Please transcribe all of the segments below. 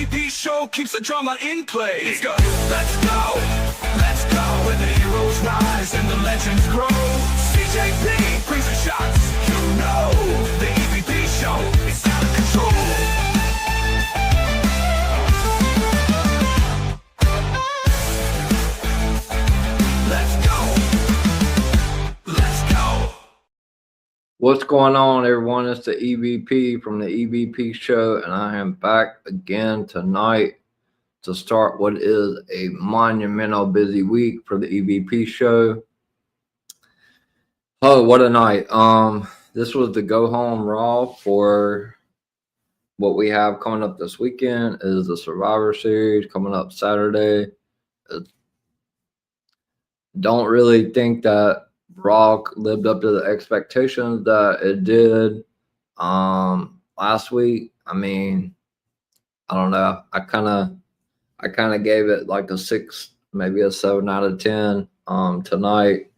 EVP show keeps the drama in play. It's good. Let's go, where the heroes rise and the legends grow. CJP brings the shots. You know, the EVP show is out of control. What's going on, everyone? It's the EVP from the EVP show, and I am back again tonight to start what is a monumental busy week for the EVP show. Oh, what a night. This was the go home Raw for what we have coming up this weekend is the Survivor Series coming up Saturday. Don't really think that Raw lived up to the expectations that it did last week. I mean, I don't know. I kind of gave it like a 6, maybe a 7 out of 10 tonight.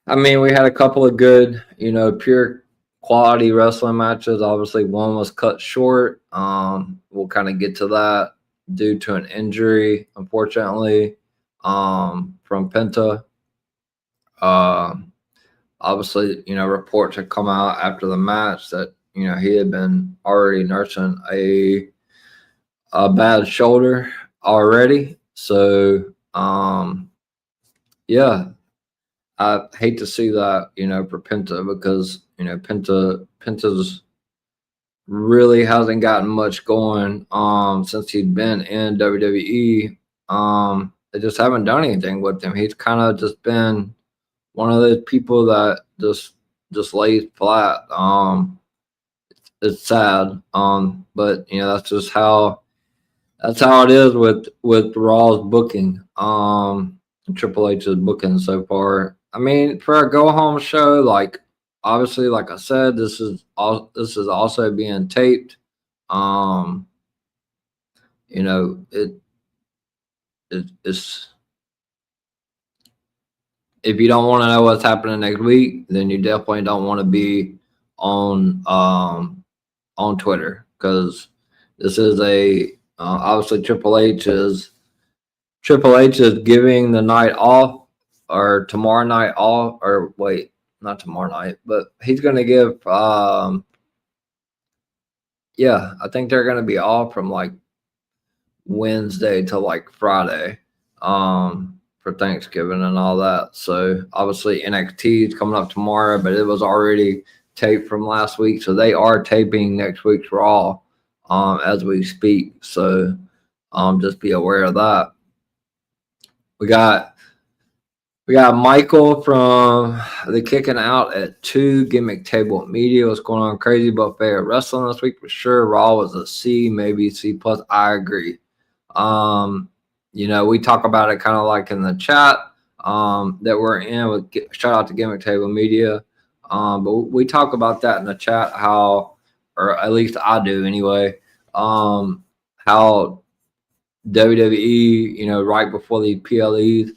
I mean, we had a couple of good, pure quality wrestling matches. Obviously, one was cut short. We'll kind of get to that due to an injury, unfortunately, from Penta. Obviously, reports had come out after the match that, he had been already nursing a bad shoulder already. So, yeah, I hate to see that, for Penta because, Penta's really hasn't gotten much going, since he'd been in WWE. They just haven't done anything with him. He's kind of just been one of those people that just lays flat. It's sad. But that's just how it is with Raw's booking. Triple H's booking so far. I mean, for a go home show, like obviously, like I said, this is also being taped. It's if you don't want to know what's happening next week, then you definitely don't want to be on Twitter, because this is obviously Triple H is giving the night off, or tomorrow night off, or wait, not tomorrow night, but he's going to give I think they're going to be off from like Wednesday to like Friday for Thanksgiving and all that. So obviously NXT is coming up tomorrow, but it was already taped from last week, so they are taping next week's Raw as we speak. So just be aware of that. We got Michael from the Kicking Out at 2 Gimmick Table Media. What's going on? Crazy buffet of wrestling this week for sure. Raw was a C, maybe C plus. I agree. We talk about it kind of like in the chat that we're in. With shout out to Gimmick Table Media. But we talk about that in the chat, how, or at least I do anyway, how WWE, right before the PLEs,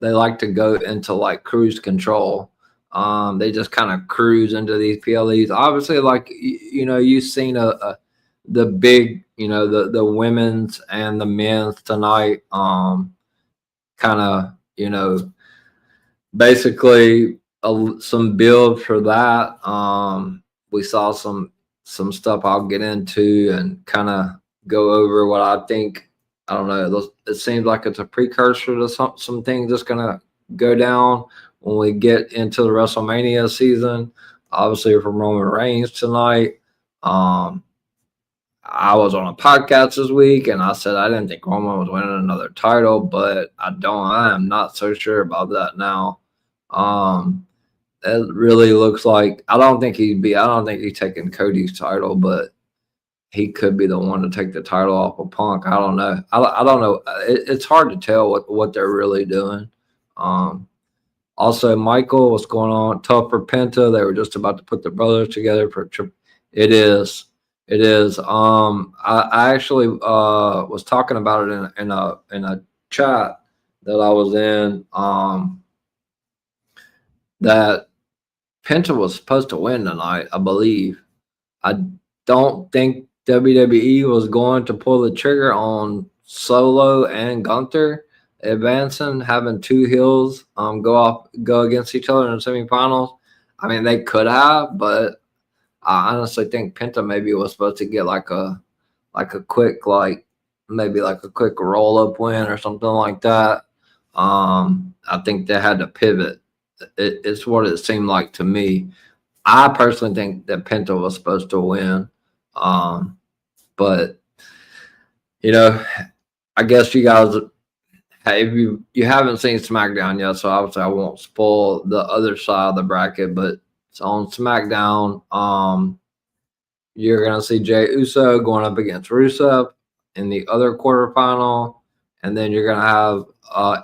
they like to go into like cruise control. They just kind of cruise into these PLEs. Obviously, like, you've seen the big, the women's and the men's tonight, kind of, basically some build for that. We saw some stuff I'll get into and kind of go over what I think. I don't know. It seems like it's a precursor to some things that's going to go down when we get into the WrestleMania season. Obviously, from Roman Reigns tonight. I was on a podcast this week, and I said I didn't think Roman was winning another title, but I am not so sure about that now. It really looks like I don't think he's taking Cody's title, but he could be the one to take the title off of Punk. I don't know. I don't know. It's hard to tell what they're really doing. Also, Michael, what's going on? Tough for Penta. They were just about to put the brothers together for a trip. It is. I actually was talking about it in a chat that I was in. That Penta was supposed to win tonight, I believe. I don't think WWE was going to pull the trigger on Solo and Gunther advancing, having two heels go against each other in the semifinals. I mean, they could have, but I honestly think Penta maybe was supposed to get like a quick maybe like a quick roll up win or something like that. I think they had to pivot. It's what it seemed like to me. I personally think that Penta was supposed to win. But I guess you guys, if you haven't seen SmackDown yet, so obviously I won't spoil the other side of the bracket. But it's on SmackDown. You're gonna see Jey Uso going up against Rusev in the other quarterfinal, and then you're gonna have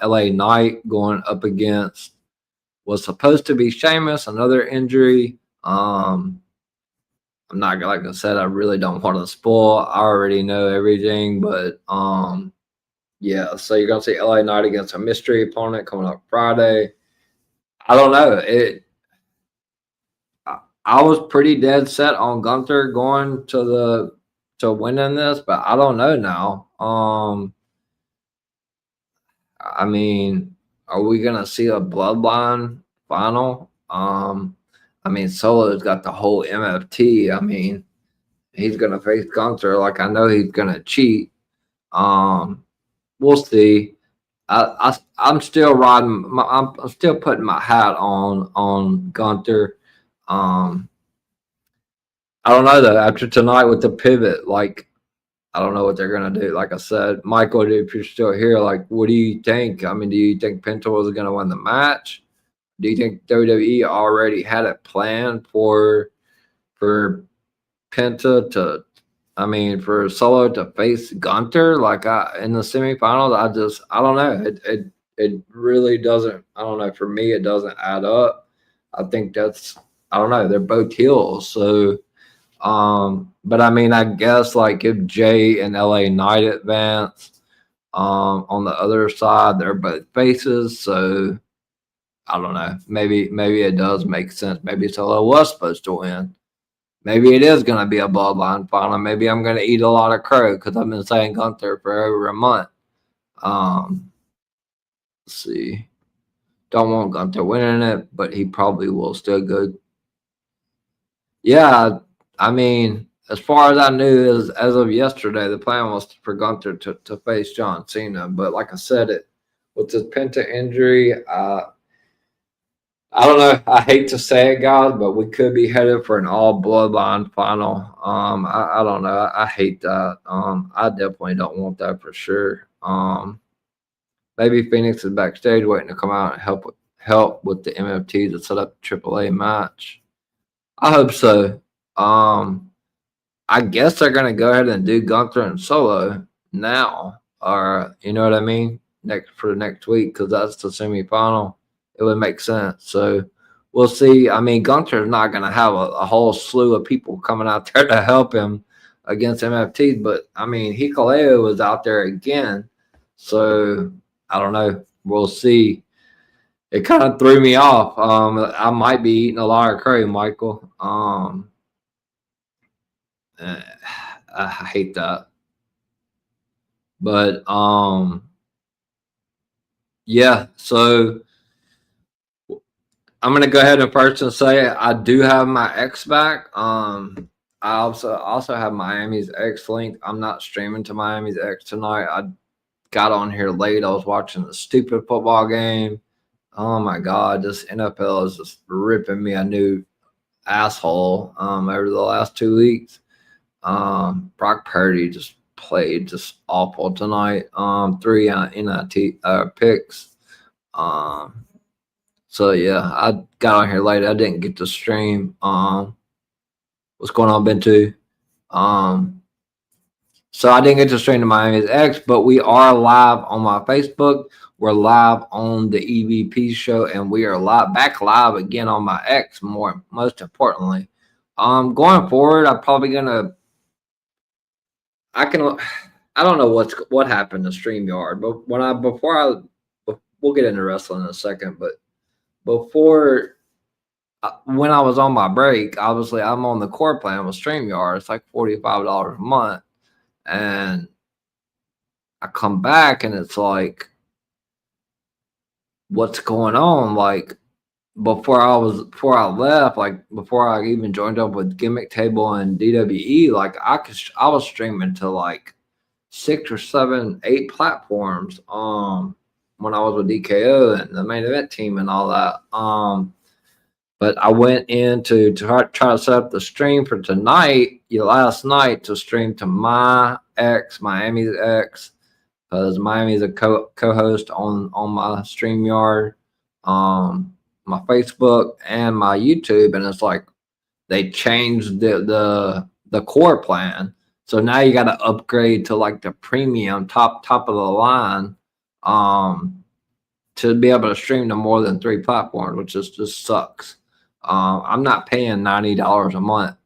LA Knight going up against what's supposed to be Sheamus, another injury. I'm not like I said, I really don't want to spoil. I already know everything, but yeah. So you're gonna see LA Knight against a mystery opponent coming up Friday. I don't know. I was pretty dead set on Gunther going to winning this, but I don't know now. I mean, are we gonna see a bloodline final? I mean, Solo's got the whole MFT. I mean, he's gonna face Gunther. Like I know he's gonna cheat. We'll see. I'm still riding. I'm still putting my hat on Gunther. I don't know though. After tonight with the pivot, like I don't know what they're gonna do. Like I said, Michael, if you're still here, like what do you think? I mean, do you think Penta was gonna win the match? Do you think WWE already had it planned for Penta to? I mean, for Solo to face Gunther, like in the semifinals, I don't know. It really doesn't. I don't know. For me, it doesn't add up. I think I don't know. They're both heels, so. But I mean, I guess like if Jay and LA Knight advance, on the other side, they're both faces, so I don't know. Maybe it does make sense. Maybe Solo was supposed to win. Maybe it is going to be a bloodline final. Maybe I'm going to eat a lot of crow because I've been saying Gunther for over a month. Let's see. Don't want Gunther winning it, but he probably will still go. Yeah, I mean, as far as I knew, as of yesterday, the plan was for Gunther to face John Cena. But like I said, with the Penta injury, I don't know. I hate to say it, guys, but we could be headed for an all bloodline final. I don't know. I hate that. I definitely don't want that for sure. Maybe Phoenix is backstage waiting to come out and help with the MFT to set up a AAA match. I hope so. I guess they're gonna go ahead and do Gunther and Solo now, or you know what I mean, next week because that's the semifinal. It would make sense. So we'll see. I mean, Gunther's not gonna have a whole slew of people coming out there to help him against MFT, but I mean, Hikuleo was out there again, so I don't know. We'll see. It kind of threw me off. I might be eating a lot of curry, Michael. I hate that. But yeah, so I'm gonna go ahead and first and say I do have my X back. I also have Miami's X link. I'm not streaming to Miami's X tonight. I got on here late. I was watching the stupid football game. Oh my god, this NFL is just ripping me a new asshole over the last 2 weeks. Brock Purdy just played just awful tonight. 3 NIT picks. So yeah, I got on here late. I didn't get to stream. What's going on, Bentu? So I didn't get to stream to Miami's X, but we are live on my Facebook. We're live on the EVP show, and we are back live again on my X. Most importantly, going forward, I'm probably gonna. I don't know what happened to StreamYard, but we'll get into wrestling in a second. But before when I was on my break, obviously I'm on the core plan with StreamYard. It's like $45 a month, and I come back and it's like, what's going on? Like before I left, like before I even joined up with Gimmick Table and DWE, like I was streaming to like 6 or 7, 8 platforms. When I was with DKO and the main event team and all that. But I went in to try to set up the stream for tonight, last night, to stream to my ex, Miami's ex, because Miami's a co-host on my StreamYard, my Facebook, and my YouTube, and it's like they changed the core plan, so now you got to upgrade to like the premium top of the line, to be able to stream to more than 3 platforms, which just sucks. I'm not paying $90 a month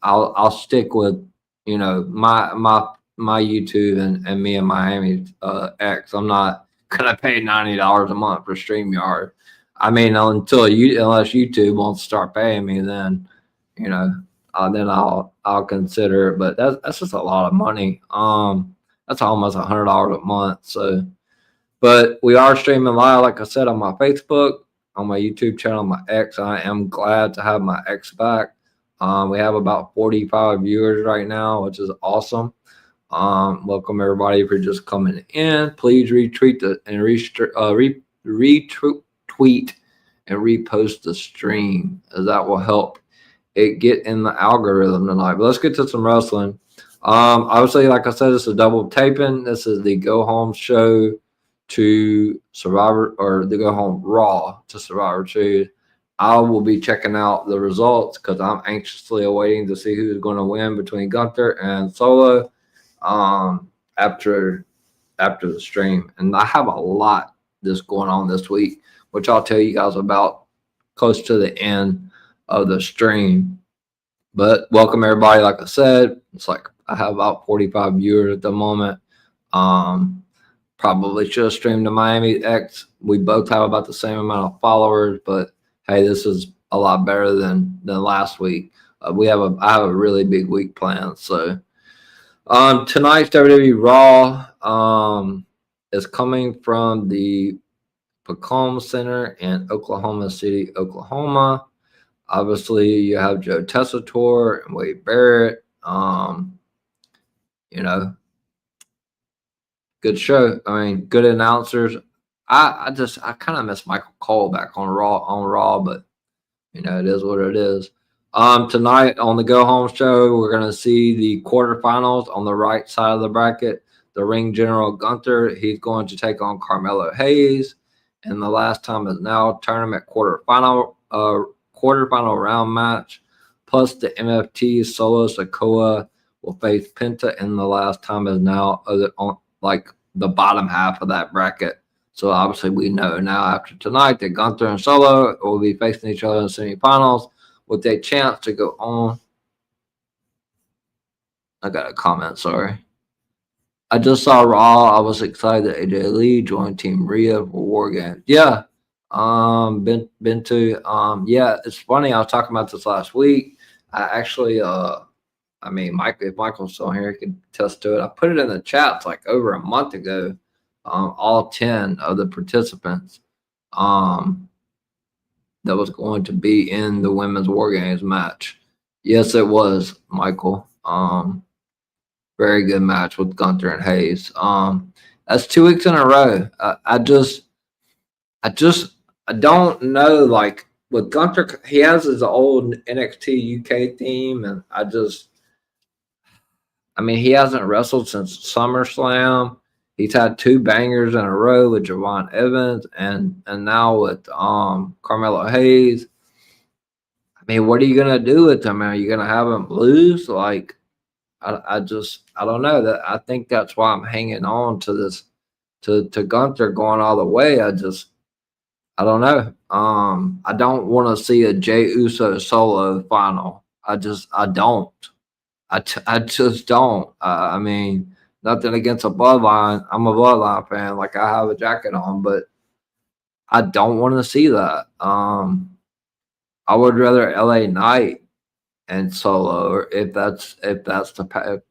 I'll stick with my YouTube and me and Miami X. I'm not gonna pay $90 a month for StreamYard. I mean, unless YouTube wants to start paying me, then then I'll consider it. But that's just a lot of money. That's almost $100 a month. So, but we are streaming live, like I said, on my Facebook, on my YouTube channel, my X. I am glad to have my X back. We have about 45 viewers right now, which is awesome. Welcome everybody for just coming in. Please retweet retweet and repost the stream, as that will help it get in the algorithm tonight. But let's get to some wrestling. Obviously, like I said, this is a double taping. This is the go home show to Survivor, or the go home Raw to Survivor Series. I will be checking out the results because I'm anxiously awaiting to see who's going to win between Gunther and Solo after the stream. And I have a lot that's going on this week, which I'll tell you guys about close to the end of the stream. But welcome everybody. Like I said, it's like I have about 45 viewers at the moment. Probably should have streamed to Miami X. We both have about the same amount of followers, but hey, this is a lot better than last week. I have a really big week planned. So tonight's WWE Raw is coming from the Pecom Center in Oklahoma City, Oklahoma. Obviously, you have Joe Tessitore and Wade Barrett. Good show. I mean, good announcers. I kind of miss Michael Cole back on Raw, but it is what it is. Tonight on the Go Home show, we're gonna see the quarterfinals on the right side of the bracket. The ring general Gunther, he's going to take on Carmelo Hayes, and the last time is now tournament quarterfinal round match. Plus the MFT Solo Sikoa will face Penta, and the last time is now on like the bottom half of that bracket. So obviously we know now after tonight that Gunther and Solo will be facing each other in the semifinals with a chance to go on. I got a comment, sorry. I just saw Raw. I was excited that AJ Lee joined Team Rhea for War Games. Yeah. Been to yeah, it's funny, I was talking about this last week. I actually I mean, if Michael's still here, he could attest to it. I put it in the chat like over a month ago. All 10 of the participants that was going to be in the women's War Games match. Yes, it was, Michael. Very good match with Gunther and Hayes. That's 2 weeks in a row. I don't know, like with Gunther, he has his old NXT UK theme, and I mean, he hasn't wrestled since SummerSlam. He's had 2 bangers in a row with Javon Evans and now with Carmelo Hayes. I mean, what are you gonna do with him? Are you gonna have him lose? Like, I don't know. That I think that's why I'm hanging on to this to Gunther going all the way. I don't know. I don't want to see a Jey Uso solo final. I don't. I just don't. I mean, nothing against a bloodline. I'm a bloodline fan. Like, I have a jacket on, but I don't want to see that. I would rather LA Knight and Solo, or if that's the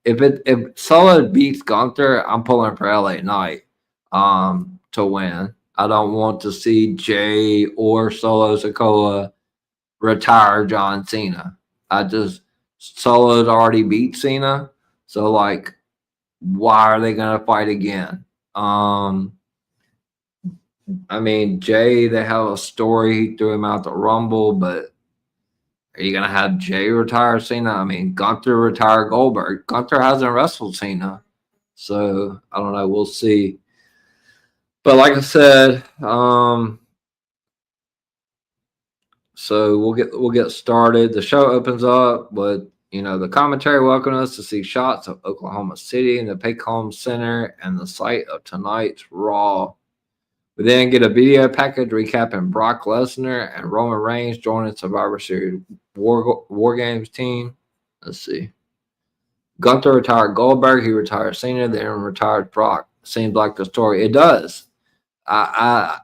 if Solo beats Gunther, I'm pulling for LA Knight to win. I don't want to see Jay or Solo Sikoa retire John Cena. I just Solo's already beat Cena, so like, why are they gonna fight again? I mean, Jay, they have a story. He threw him out the Rumble, but are you gonna have Jay retire Cena? I mean, Gunther retire Goldberg. Gunther hasn't wrestled Cena, so I don't know. We'll see. But like I said, so we'll get started. The show opens up with the commentary welcoming us to see shots of Oklahoma City and the Paycom Center and the site of tonight's Raw. We then get a video package recapping Brock Lesnar and Roman Reigns joining Survivor Series War Games team. Let's see. Gunther retired Goldberg. He retired Cena. Then retired Brock. Seems like the story. It does. I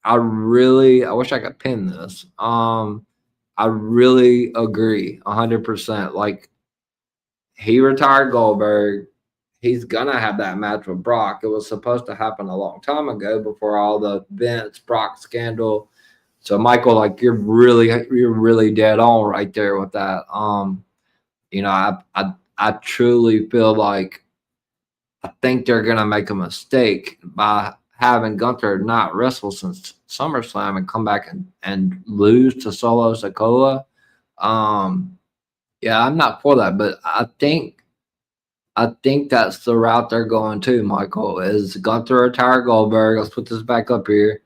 wish I could pin this. I really agree 100%. Like, he retired Goldberg. He's gonna have that match with Brock. It was supposed to happen a long time ago before all the Vince Brock scandal. So Michael, like, you're really dead on right there with that. I truly feel like I think they're gonna make a mistake by having Gunther not wrestle since SummerSlam and come back and lose to Solo Sikoa. Yeah, I'm not for that, but I think that's the route they're going to, Michael, is Gunther retire Goldberg. Let's put this back up here.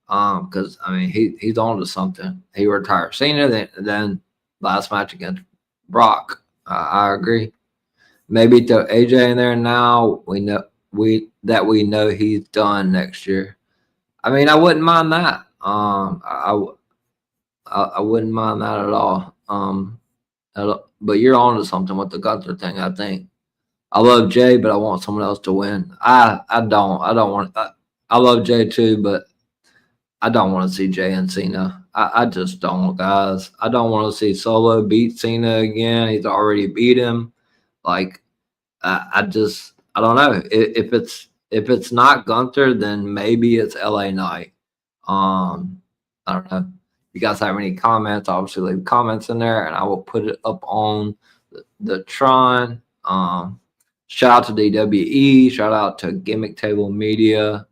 Because I mean he's on to something. He retired Cena, then last match against Brock. I agree. Maybe throw AJ in there now. We know he's done next year. I mean, I wouldn't mind that. I wouldn't mind that at all. But you're on to something with the Gunther thing. I think. I love Jay, but I want someone else to win. I don't want. I love Jay too, but I don't want to see Jay and Cena. I just don't, guys. I don't want to see Solo beat Cena again. He's already beat him. Like, I don't know. If it's not Gunther, then maybe it's LA Knight. I don't know. If you guys have any comments, obviously leave comments in there, and I will put it up on the Tron. Shout out to DWE. Shout out to Gimmick Table Media.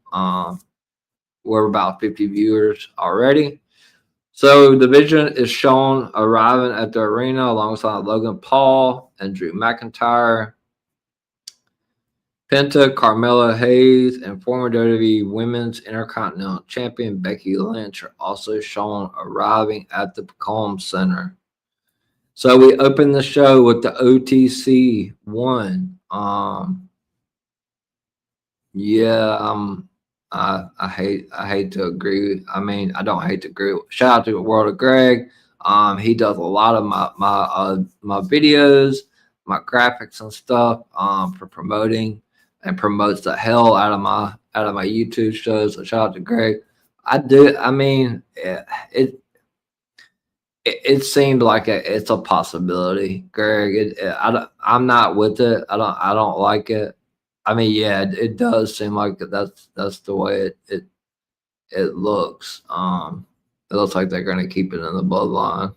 We're about 50 viewers already. So the Vision is shown arriving at the arena alongside Logan Paul and Drew McIntyre. Penta, Carmella Hayes, and former WWE Women's Intercontinental Champion Becky Lynch are also shown arriving at the Paycom Center. So we open the show with the OTC one. I hate to agree. I mean, I don't hate to agree. Shout out to World of Greg. He does a lot of my videos, my graphics and stuff for promoting, and promotes the hell out of my YouTube shows. So shout out to Greg. I mean, it seemed like it's a possibility, Greg. I'm not with it. I don't like it. I mean, yeah, it does seem like that's the way it looks. It looks like they're going to keep it in the bloodline.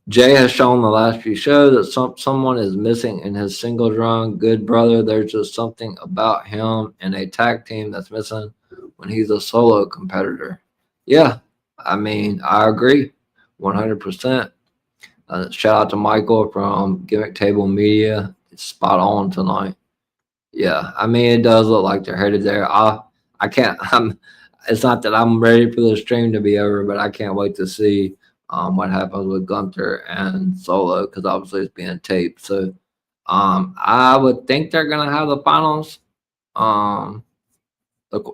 Jay has shown the last few shows that someone is missing in his singles run. Good brother, there's just something about him and a tag team that's missing when he's a solo competitor. Yeah, I mean, I agree 100%. Shout out to Michael from Gimmick Table Media. It's spot on tonight. Yeah, I mean, it does look like they're headed there. I can't. It's not that I'm ready for the stream to be over, but I can't wait to see what happens with Gunther and Solo, because obviously it's being taped. So I would think they're gonna have the finals, the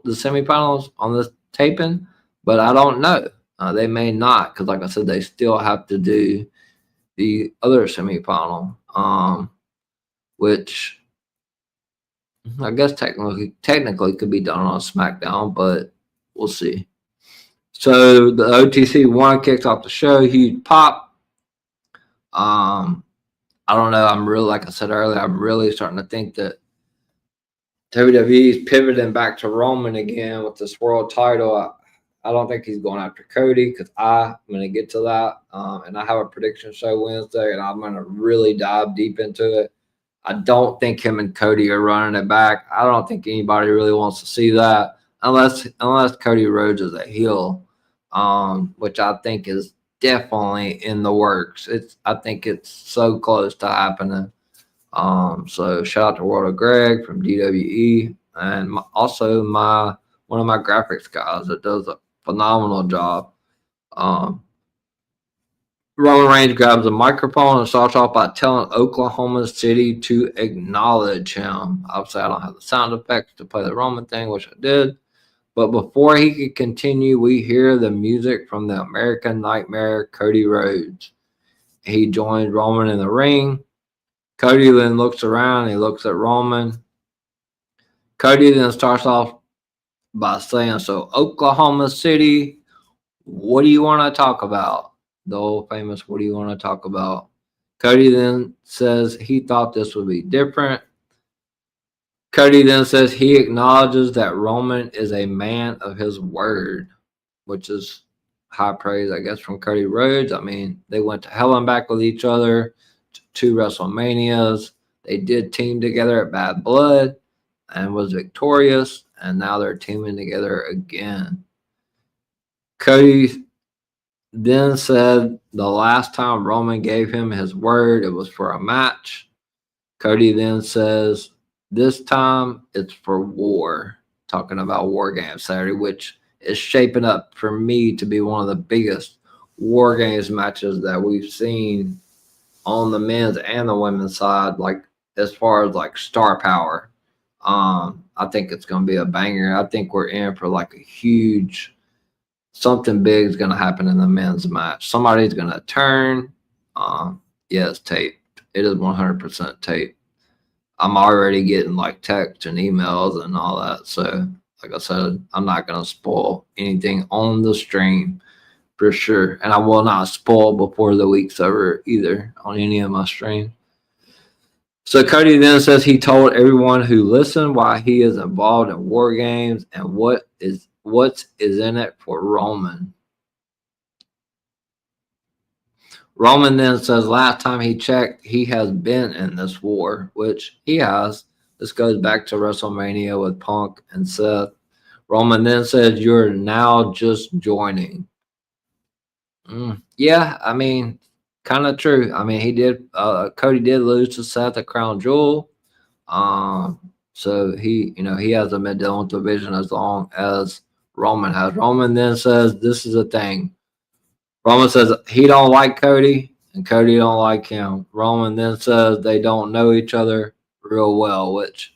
semifinals on this taping, but I don't know. They may not, because like I said, they still have to do the other semifinal, which I guess technically could be done on SmackDown, but we'll see. So the OTC one kicks off the show, huge pop. I don't know. I'm really, like I said earlier, I'm really starting to think that WWE is pivoting back to Roman again with this world title. I don't think he's going after Cody because I'm going to get to that. And I have a prediction show Wednesday, and I'm going to really dive deep into it. I don't think him and Cody are running it back. I don't think anybody really wants to see that unless Cody Rhodes is a heel, which I think is definitely in the works. I think it's so close to happening. So shout out to World of Greg from DWE, and also one of my graphics guys that does a phenomenal job. Roman Reigns grabs a microphone and starts off by telling Oklahoma City to acknowledge him. Obviously, I don't have the sound effects to play the Roman thing, which I did. But before he could continue, we hear the music from the American Nightmare, Cody Rhodes. He joins Roman in the ring. Cody then looks around. He looks at Roman. Cody then starts off by saying, "So Oklahoma City, what do you want to talk about?" The old famous, "What do you want to talk about?" Cody then says he thought this would be different. Cody then says he acknowledges that Roman is a man of his word, which is high praise, I guess, from Cody Rhodes. I mean, they went to hell and back with each other, 2 WrestleManias. They did team together at Bad Blood and was victorious, and now they're teaming together again. Cody then said the last time Roman gave him his word, it was for a match. Cody then says this time it's for war, talking about War Games Saturday, which is shaping up for me to be one of the biggest War Games matches that we've seen on the men's and the women's side, like as far as like star power. I think it's going to be a banger. I think we're in for like a huge, something big is going to happen in the men's match. Somebody's going to turn. Yeah, it's taped. It is 100% taped. I'm already getting like texts and emails and all that. So, like I said, I'm not going to spoil anything on the stream for sure. And I will not spoil before the week's over either on any of my streams. So Cody then says he told everyone who listened why he is involved in War Games and what is in it for Roman. Roman then says last time he checked, he has been in this war, which he has. This goes back to WrestleMania with Punk and Seth. Roman then says, "You're now just joining." Yeah, I mean, kind of true. I mean, Cody did lose to Seth at Crown Jewel. So he has a mid-dome division as long as Roman has. Roman then says, "This is a thing." Roman says he don't like Cody and Cody don't like him. Roman then says they don't know each other real well, which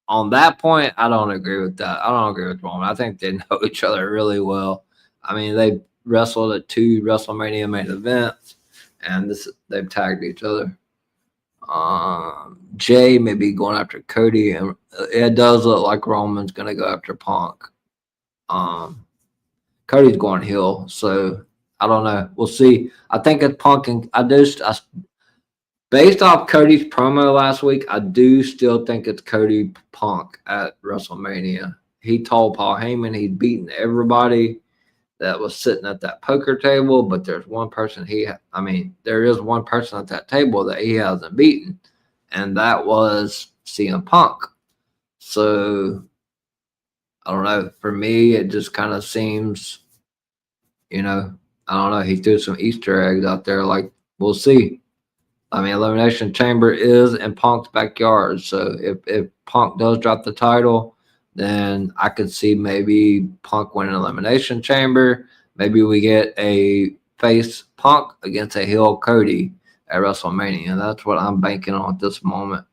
on that point, I don't agree with that. I don't agree with Roman. I think they know each other really well. I mean, they wrestled at 2 WrestleMania main events, and they've tagged each other. Jay may be going after Cody, and it does look like Roman's going to go after Punk. Cody's going heel, so I don't know. We'll see. I think it's Punk, and based off Cody's promo last week, I do still think it's Cody Punk at WrestleMania. He told Paul Heyman he'd beaten everybody that was sitting at that poker table, but there's one person there is one person at that table that he hasn't beaten, and that was CM Punk. So I don't know. For me, it just kind of seems, I don't know. He threw some Easter eggs out there. Like, we'll see. I mean, Elimination Chamber is in Punk's backyard. So if Punk does drop the title, then I could see maybe Punk winning Elimination Chamber. Maybe we get a face Punk against a heel Cody at WrestleMania. That's what I'm banking on at this moment.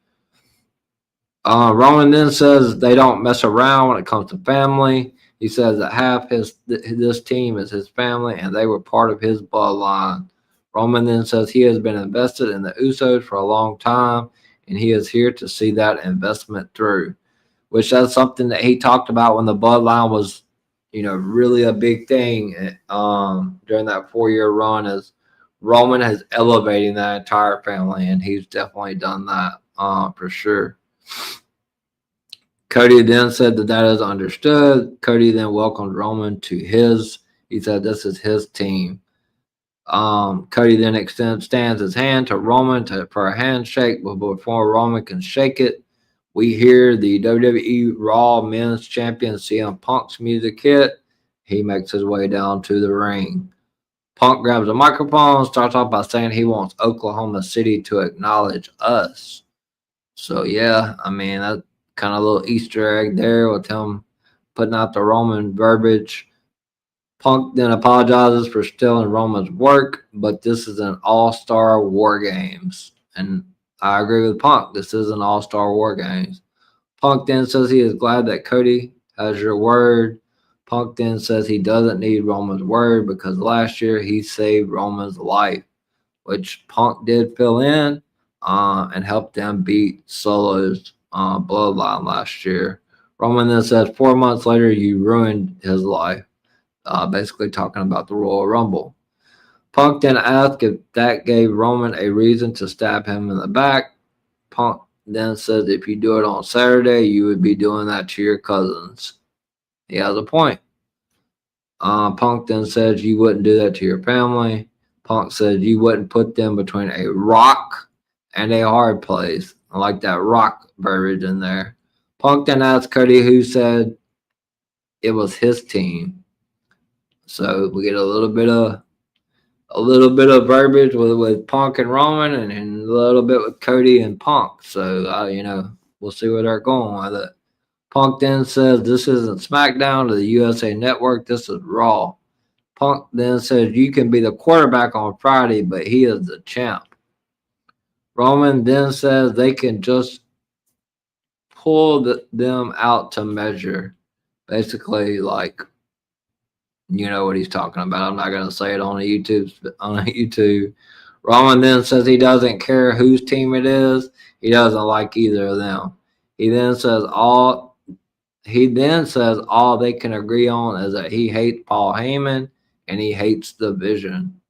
Roman then says they don't mess around when it comes to family. He says that half this team is his family, and they were part of his bloodline. Roman then says he has been invested in the Usos for a long time, and he is here to see that investment through, which that's something that he talked about when the bloodline was really a big thing during that 4-year run is Roman has elevating that entire family, and he's definitely done that for sure. Cody then said that is understood. Cody then welcomed Roman to his. He said this is his team. Cody then stands his hand to Roman for a handshake, but before Roman can shake it, we hear the WWE Raw Men's Champion CM Punk's music hit. He makes his way down to the ring. Punk grabs a microphone, starts off by saying he wants Oklahoma City to acknowledge us. So yeah, I mean that kind of little Easter egg there with him putting out the Roman verbiage. Punk then apologizes for stealing Roman's work, but this is an all-star War Games. And I agree with Punk. This is an all-star War Games. Punk then says he is glad that Cody has your word. Punk then says he doesn't need Roman's word because last year he saved Roman's life, which Punk did fill in and helped them beat Solo's bloodline last year. Roman then says 4 months later you ruined his life. Basically talking about the Royal Rumble. Punk then asked if that gave Roman a reason to stab him in the back. Punk then says if you do it on Saturday, you would be doing that to your cousins. He has a point. Punk then says you wouldn't do that to your family. Punk says you wouldn't put them between a rock and a hard place. I like that rock verbiage in there. Punk then asked Cody who said it was his team. So we get a little bit of verbiage with Punk and Roman, and a little bit with Cody and Punk. So we'll see where they're going with it. Punk then says this isn't SmackDown or the USA Network. This is Raw. Punk then says you can be the quarterback on Friday, but he is the champ. Roman then says they can just pull them out to measure. Basically, like. You know what he's talking about. I'm not going to say it on YouTube. Roman then says he doesn't care whose team it is. He doesn't like either of them. He then says all they can agree on is that he hates Paul Heyman and he hates the Vision.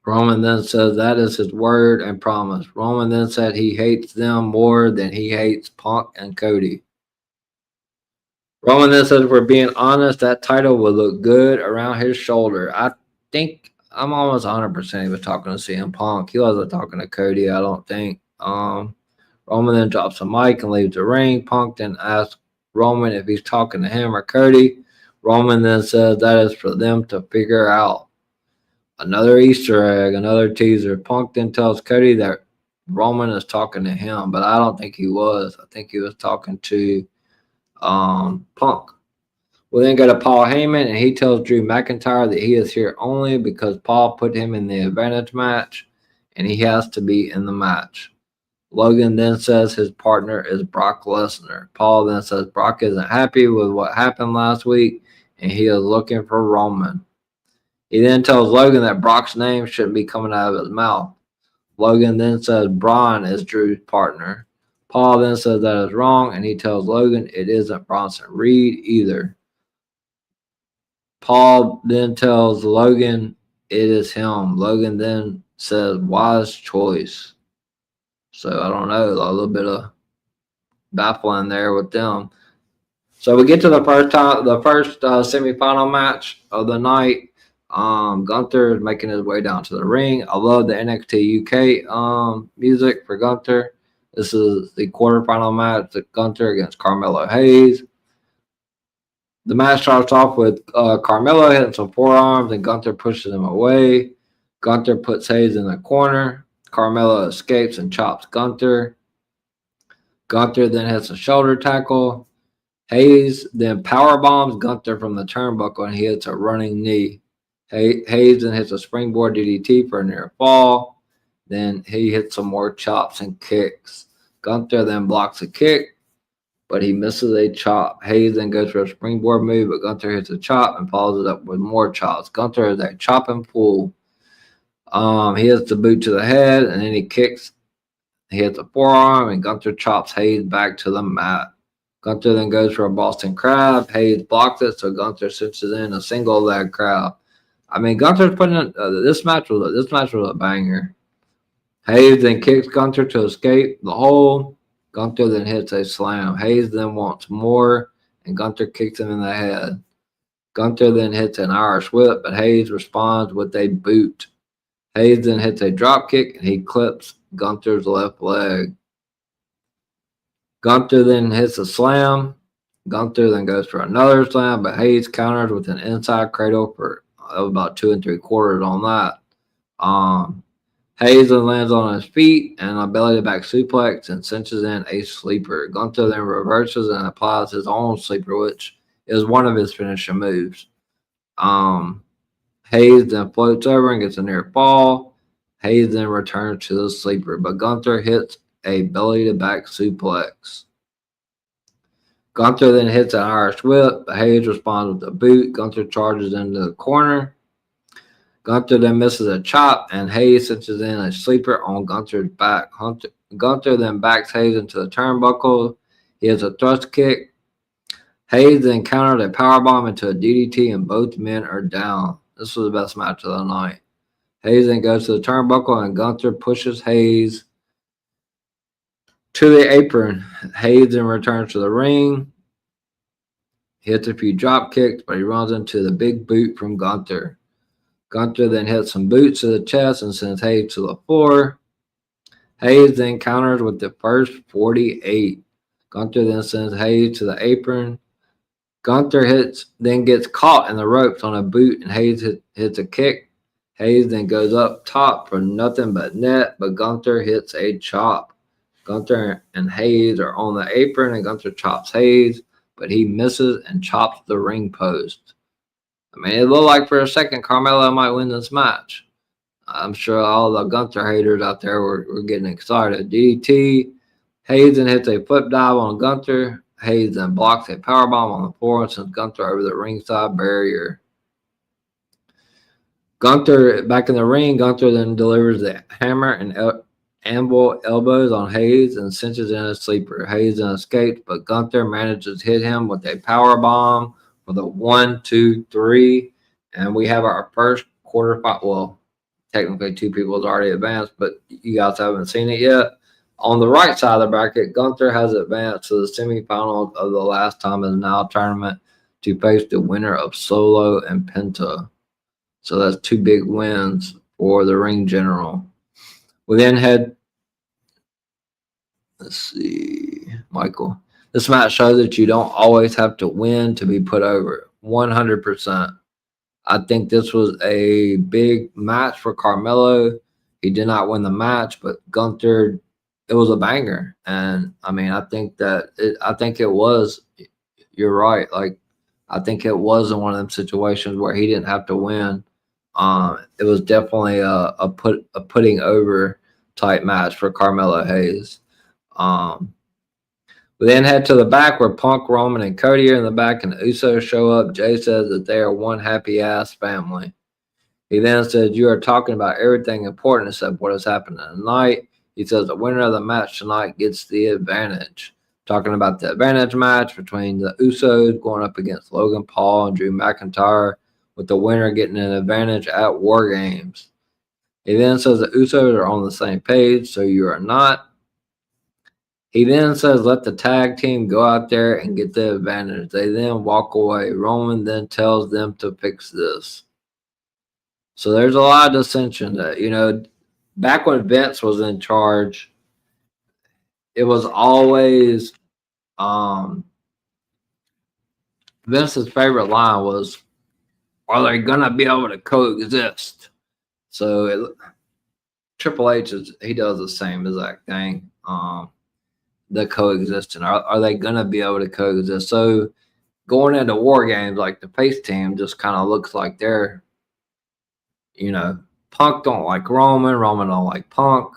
Roman then says that is his word and promise. Roman then said he hates them more than he hates Punk and Cody. Roman then says, if we're being honest, that title would look good around his shoulder. I think I'm almost 100% he was talking to CM Punk. He wasn't talking to Cody, I don't think. Roman then drops the mic and leaves the ring. Punk then asks Roman if he's talking to him or Cody. Roman then says that is for them to figure out. Another Easter egg, another teaser. Punk then tells Cody that Roman is talking to him, but I don't think he was. I think he was talking to Punk. We then go to Paul Heyman, and he tells Drew McIntyre that he is here only because Paul put him in the advantage match, and he has to be in the match. Logan then says his partner is Brock Lesnar. Paul then says Brock isn't happy with what happened last week, and he is looking for Roman. He then tells Logan that Brock's name shouldn't be coming out of his mouth. Logan then says Braun is Drew's partner. Paul then says that is wrong, and he tells Logan it isn't Bronson Reed either. Paul then tells Logan it is him. Logan then says wise choice. So I don't know, a little bit of baffling there with them. So we get to the first semifinal match of the night. Gunther is making his way down to the ring. I love the NXT UK music for Gunther. This is the quarterfinal match of Gunther against Carmelo Hayes. The match starts off with Carmelo hitting some forearms and Gunther pushes him away. Gunther puts Hayes in the corner. Carmelo escapes and chops Gunther. Gunther then hits a shoulder tackle. Hayes then powerbombs Gunther from the turnbuckle and he hits a running knee. Hayes then hits a springboard DDT for a near fall. Then he hits some more chops and kicks. Gunther then blocks a kick, but he misses a chop. Hayes then goes for a springboard move, but Gunther hits a chop and follows it up with more chops. Gunther is a chop and pull. He hits the boot to the head, and then he kicks. He hits a forearm, and Gunther chops Hayes back to the mat. Gunther then goes for a Boston Crab. Hayes blocked it, so Gunther switches in a single leg crab. I mean, Gunther's putting in, this match was a banger. Hayes then kicks Gunther to escape the hole. Gunther then hits a slam. Hayes then wants more, and Gunther kicks him in the head. Gunther then hits an Irish whip, but Hayes responds with a boot. Hayes then hits a drop kick, and he clips Gunther's left leg. Gunther then hits a slam. Gunther then goes for another slam, but Hayes counters with an inside cradle for about 2 3/4 on that. Hayes then lands on his feet and a belly-to-back suplex and cinches in a sleeper. Gunther then reverses and applies his own sleeper, which is one of his finishing moves. Hayes then floats over and gets a near fall. Hayes then returns to the sleeper, but Gunther hits a belly-to-back suplex. Gunther then hits an Irish whip, but Hayes responds with a boot. Gunther charges into the corner. Gunther then misses a chop, and Hayes cinches in a sleeper on Gunther's back. Gunther then backs Hayes into the turnbuckle. He has a thrust kick. Hayes then countered a powerbomb into a DDT, and both men are down. This was the best match of the night. Hayes then goes to the turnbuckle, and Gunther pushes Hayes to the apron. Hayes then returns to the ring. He hits a few drop kicks, but he runs into the big boot from Gunther. Gunther then hits some boots to the chest and sends Hayes to the floor. Hayes then counters with the first 48. Gunther then sends Hayes to the apron. Gunther then gets caught in the ropes on a boot, and Hayes hits a kick. Hayes then goes up top for nothing but net, but Gunther hits a chop. Gunther and Hayes are on the apron, and Gunther chops Hayes, but he misses and chops the ring post. I mean, it looked like for a second Carmelo might win this match. I'm sure all the Gunther haters out there were getting excited. DDT, Hayes then hits a flip dive on Gunther. Hayes then blocks a powerbomb on the floor and sends Gunther over the ringside barrier. Gunther back in the ring. Gunther then delivers the hammer and anvil elbows on Hayes and cinches in a sleeper. Hayes then escapes, but Gunther manages to hit him with a powerbomb for the 1, 2, 3, and we have our first quarterfinal. Well, technically 2 people has already advanced, but you guys haven't seen it yet. On the right side of the bracket, Gunther has advanced to the semifinals of the Last Time Is Now tournament to face the winner of Solo and Penta. So that's 2 big wins for the ring general. We then had, let's see, Michael. This match shows that you don't always have to win to be put over. 100%. I think this was a big match for Carmelo. He did not win the match, but Gunther, it was a banger. And I mean, I think it was, you're right. Like, I think it wasn't one of them situations where he didn't have to win. It was definitely a putting over type match for Carmelo Hayes. We then head to the back where Punk, Roman, and Cody are in the back, and the Usos show up. Jay says that they are one happy-ass family. He then says, you are talking about everything important except what has happened tonight. He says the winner of the match tonight gets the advantage. Talking about the advantage match between the Usos going up against Logan Paul and Drew McIntyre, with the winner getting an advantage at War Games. He then says the Usos are on the same page, so you are not. He then says, let the tag team go out there and get the advantage. They then walk away. Roman then tells them to fix this. So there's a lot of dissension that, back when Vince was in charge, it was always Vince's favorite line was, are they going to be able to coexist? So Triple H, he does the same exact thing. The coexisting. Are they going to be able to coexist? So going into War Games, like the face team just kind of looks like they're, Punk don't like Roman. Roman don't like Punk.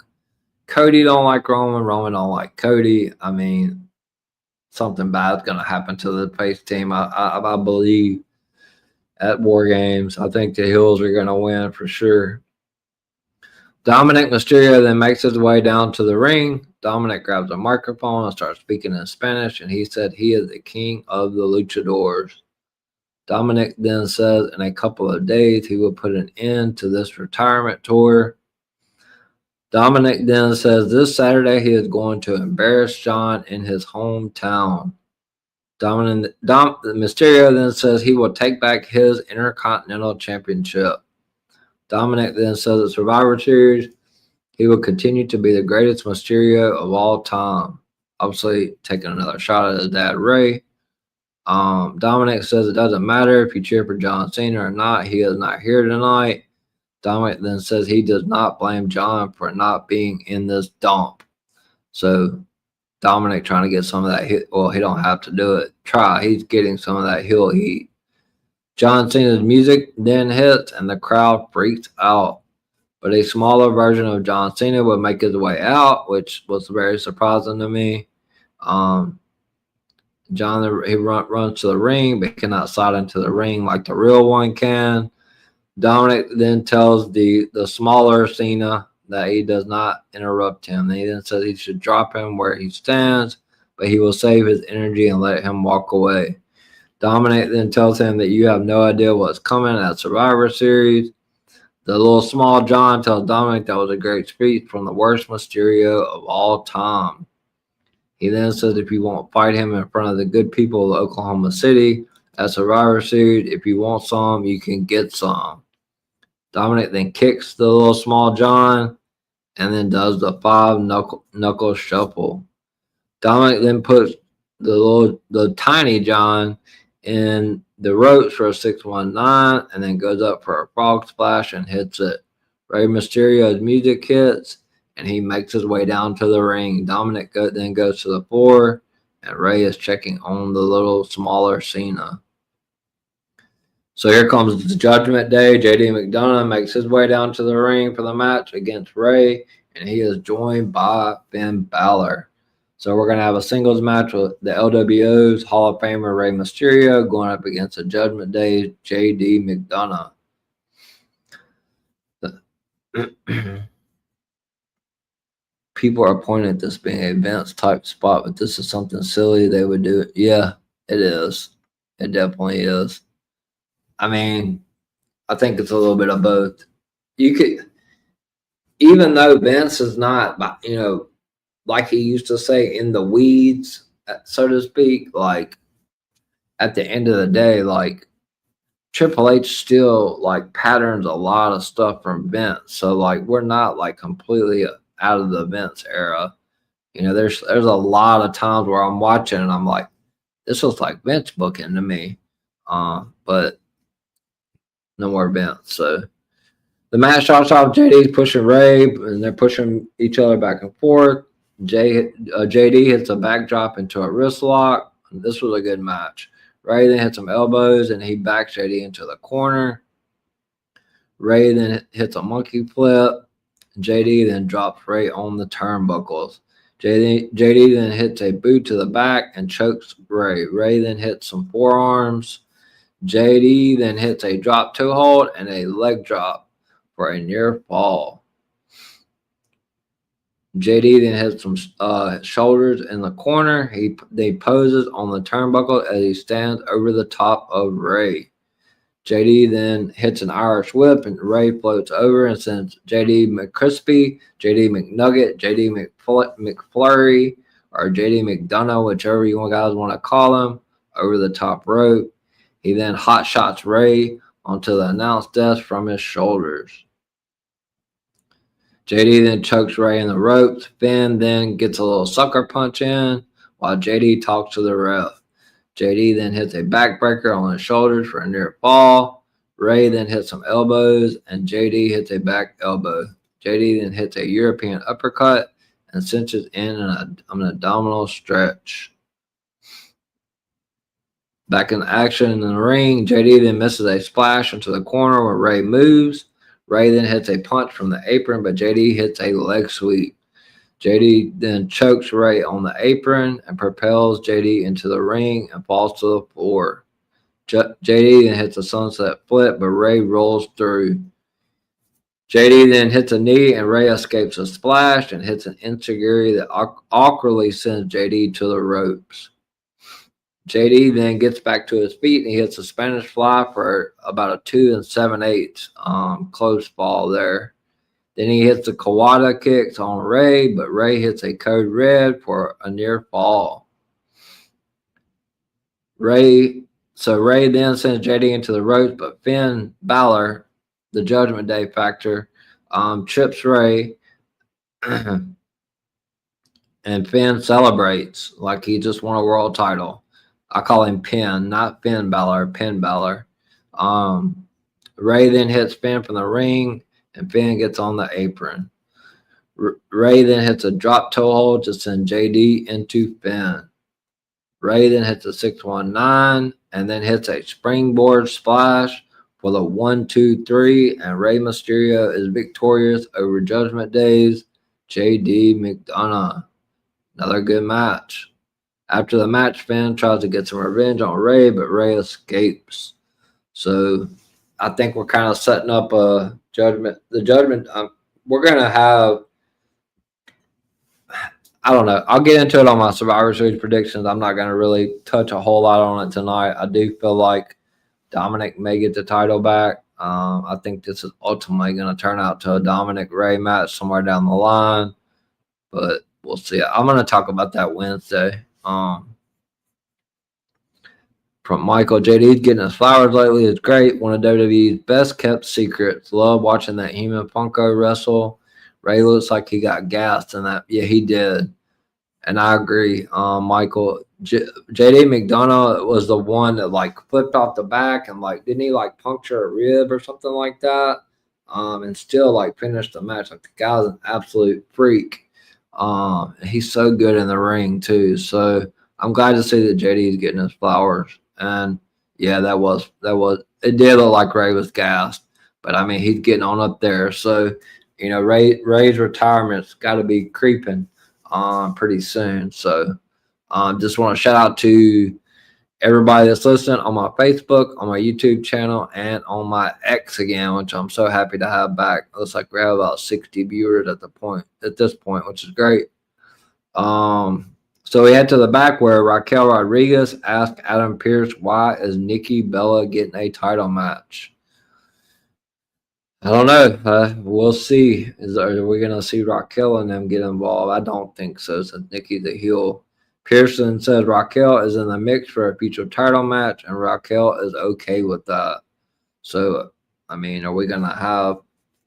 Cody don't like Roman. Roman don't like Cody. I mean, something bad's going to happen to the face team. I believe at War Games. I think the Hills are going to win for sure. Dominic Mysterio then makes his way down to the ring. Dominic grabs a microphone and starts speaking in Spanish, and he said he is the king of the luchadors. Dominic then says in a couple of days he will put an end to this retirement tour. Dominic then says this Saturday he is going to embarrass John in his hometown. Mysterio then says he will take back his Intercontinental Championship. Dominic then says at Survivor Series he will continue to be the greatest Mysterio of all time. Obviously, taking another shot at his dad, Ray. Dominic says it doesn't matter if you cheer for John Cena or not. He is not here tonight. Dominic then says he does not blame John for not being in this dump. So Dominic trying to get some of that hit. Well, he don't have to do it. He's getting some of that heel heat. John Cena's music then hits and the crowd freaks out. But a smaller version of John Cena would make his way out, which was very surprising to me. John, he runs to the ring, but cannot slide into the ring like the real one can. Dominic then tells the smaller Cena that he does not interrupt him. And he then says he should drop him where he stands, but he will save his energy and let him walk away. Dominic then tells him that you have no idea what's coming at Survivor Series. The little small John tells Dominic that was a great speech from the worst Mysterio of all time. He then says if you won't fight him in front of the good people of Oklahoma City at Survivor Series, if you want some, you can get some. Dominic then kicks the little small John and then does the 5 knuckle shuffle. Dominic then puts the tiny John in the ropes for a 619 and then goes up for a frog splash and hits it. Rey Mysterio's music hits and he makes his way down to the ring. Dominic then goes to the floor and Rey is checking on the little smaller Cena. So here comes the Judgment Day. JD McDonough makes his way down to the ring for the match against Rey, and he is joined by Finn Balor. So we're going to have a singles match with the LWO's Hall of Famer Rey Mysterio going up against the Judgment Day's JD McDonough. People are pointing at this being a Vince type spot, but this is something silly they would do. Yeah, it is. It definitely is. I mean, I think it's a little bit of both. You could, even though Vince is not, like he used to say, in the weeds, so to speak, like at the end of the day, like Triple H still like patterns a lot of stuff from Vince. So like we're not like completely out of the Vince era. There's a lot of times where I'm watching and I'm like, this looks like Vince booking to me. But no more Vince. So the match starts off, JD's pushing Rey, and they're pushing each other back and forth. JD hits a backdrop into a wrist lock. This was a good match. Rey then hits some elbows, and he backs JD into the corner. Rey then hits a monkey flip. JD then drops Rey on the turnbuckles. JD then hits a boot to the back and chokes Rey. Rey then hits some forearms. JD then hits a drop toe hold and a leg drop for a near fall. JD then hits some shoulders in the corner. He poses on the turnbuckle as he stands over the top of Rey. JD then hits an Irish whip and Rey floats over and sends JD McCrispy, JD McNugget, JD McFlurry, or JD McDonough, whichever you guys want to call him, over the top rope. He then hot shots Rey onto the announce desk from his shoulders. JD then chokes Rey in the ropes. Finn then gets a little sucker punch in while JD talks to the ref. JD then hits a backbreaker on his shoulders for a near fall. Rey then hits some elbows and JD hits a back elbow. JD then hits a European uppercut and cinches in an abdominal stretch. Back in action in the ring, JD then misses a splash into the corner where Rey moves. Rey then hits a punch from the apron, but JD hits a leg sweep. JD then chokes Rey on the apron and propels JD into the ring and falls to the floor. JD then hits a sunset flip, but Rey rolls through. JD then hits a knee, and Ray escapes a splash and hits an enziguri that awkwardly sends JD to the ropes. JD then gets back to his feet and he hits a Spanish fly for about a 2 7/8 close fall there. Then he hits the Kawada kicks on Ray, but Ray hits a code red for a near fall. Ray then sends JD into the ropes, but Finn Balor, the Judgment Day factor, trips Ray, and Finn celebrates like he just won a world title. I call him Finn, not Finn Balor, Finn Balor. Ray then hits Finn from the ring, and Finn gets on the apron. Ray then hits a drop toe hold to send JD into Finn. Ray then hits a 619 and then hits a springboard splash for the 1-2-3, and Rey Mysterio is victorious over Judgment Day's JD McDonough. Another good match. After the match, Finn tries to get some revenge on Ray, but Ray escapes. So I think we're kind of setting up a Judgment. The Judgment, we're going to have, I don't know. I'll get into it on my Survivor Series predictions. I'm not going to really touch a whole lot on it tonight. I do feel like Dominic may get the title back. I think this is ultimately going to turn out to a Dominic Ray match somewhere down the line, but we'll see. I'm going to talk about that Wednesday. From Michael, JD's getting his flowers lately is great. One of WWE's best kept secrets. Love watching that human Funko wrestle. Ray looks like he got gassed in that. Yeah, he did. And I agree, Michael. JD McDonough was the one that like flipped off the back and like didn't he like puncture a rib or something like that? And still like finished the match. Like the guy's an absolute freak. He's so good in the ring too. So I'm glad to see that JD is getting his flowers. And yeah, that was it did look like Ray was gassed, but I mean he's getting on up there. So you know Ray's retirement's got to be creeping pretty soon. So just want to shout out to everybody that's listening on my Facebook, on my YouTube channel, and on my X again, which I'm so happy to have back. Looks like we have about 60 viewers at this point, which is great. So we head to the back where Raquel Rodriguez asked Adam Pearce, why is Nikki Bella getting a title match? I don't know. We'll see. Are we going to see Raquel and them get involved? I don't think so, since Nikki's the heel. Pearson says Raquel is in the mix for a future title match, and Raquel is okay with that. So, I mean, are we going to have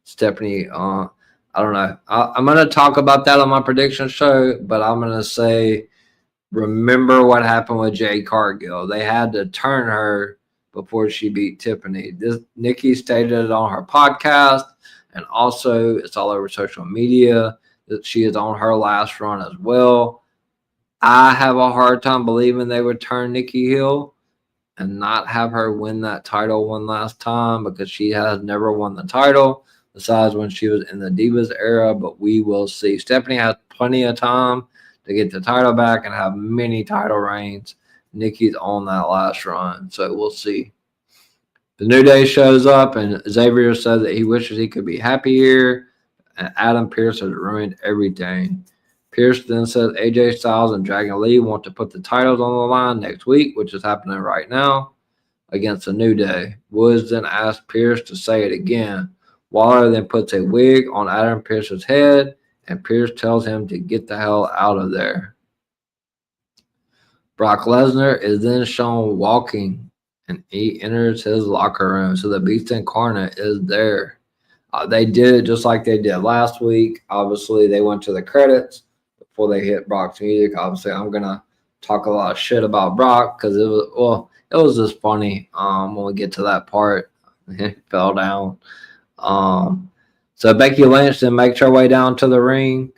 Stephanie I don't know. I'm going to talk about that on my prediction show, but I'm going to say, remember what happened with Jade Cargill. They had to turn her before she beat Tiffany. Nikki stated it on her podcast, and also it's all over social media that she is on her last run as well. I have a hard time believing they would turn Nikki heel and not have her win that title one last time, because she has never won the title besides when she was in the Divas era, but we will see. Stephanie has plenty of time to get the title back and have many title reigns. Nikki's on that last run, so we'll see. The New Day shows up, and Xavier says that he wishes he could be happy here, and Adam Pearce has ruined everything. Pearce then says AJ Styles and Dragon Lee want to put the titles on the line next week, which is happening right now, against the New Day. Woods then asks Pearce to say it again. Waller then puts a wig on Adam Pearce's head, and Pearce tells him to get the hell out of there. Brock Lesnar is then shown walking, and he enters his locker room. So the Beast Incarnate is there. They did it just like they did last week. Obviously, they went to the credits before they hit Brock's music. Obviously, I'm going to talk a lot of shit about Brock because it was just funny when we get to that part. He fell down. So Becky Lynch then makes her way down to the ring,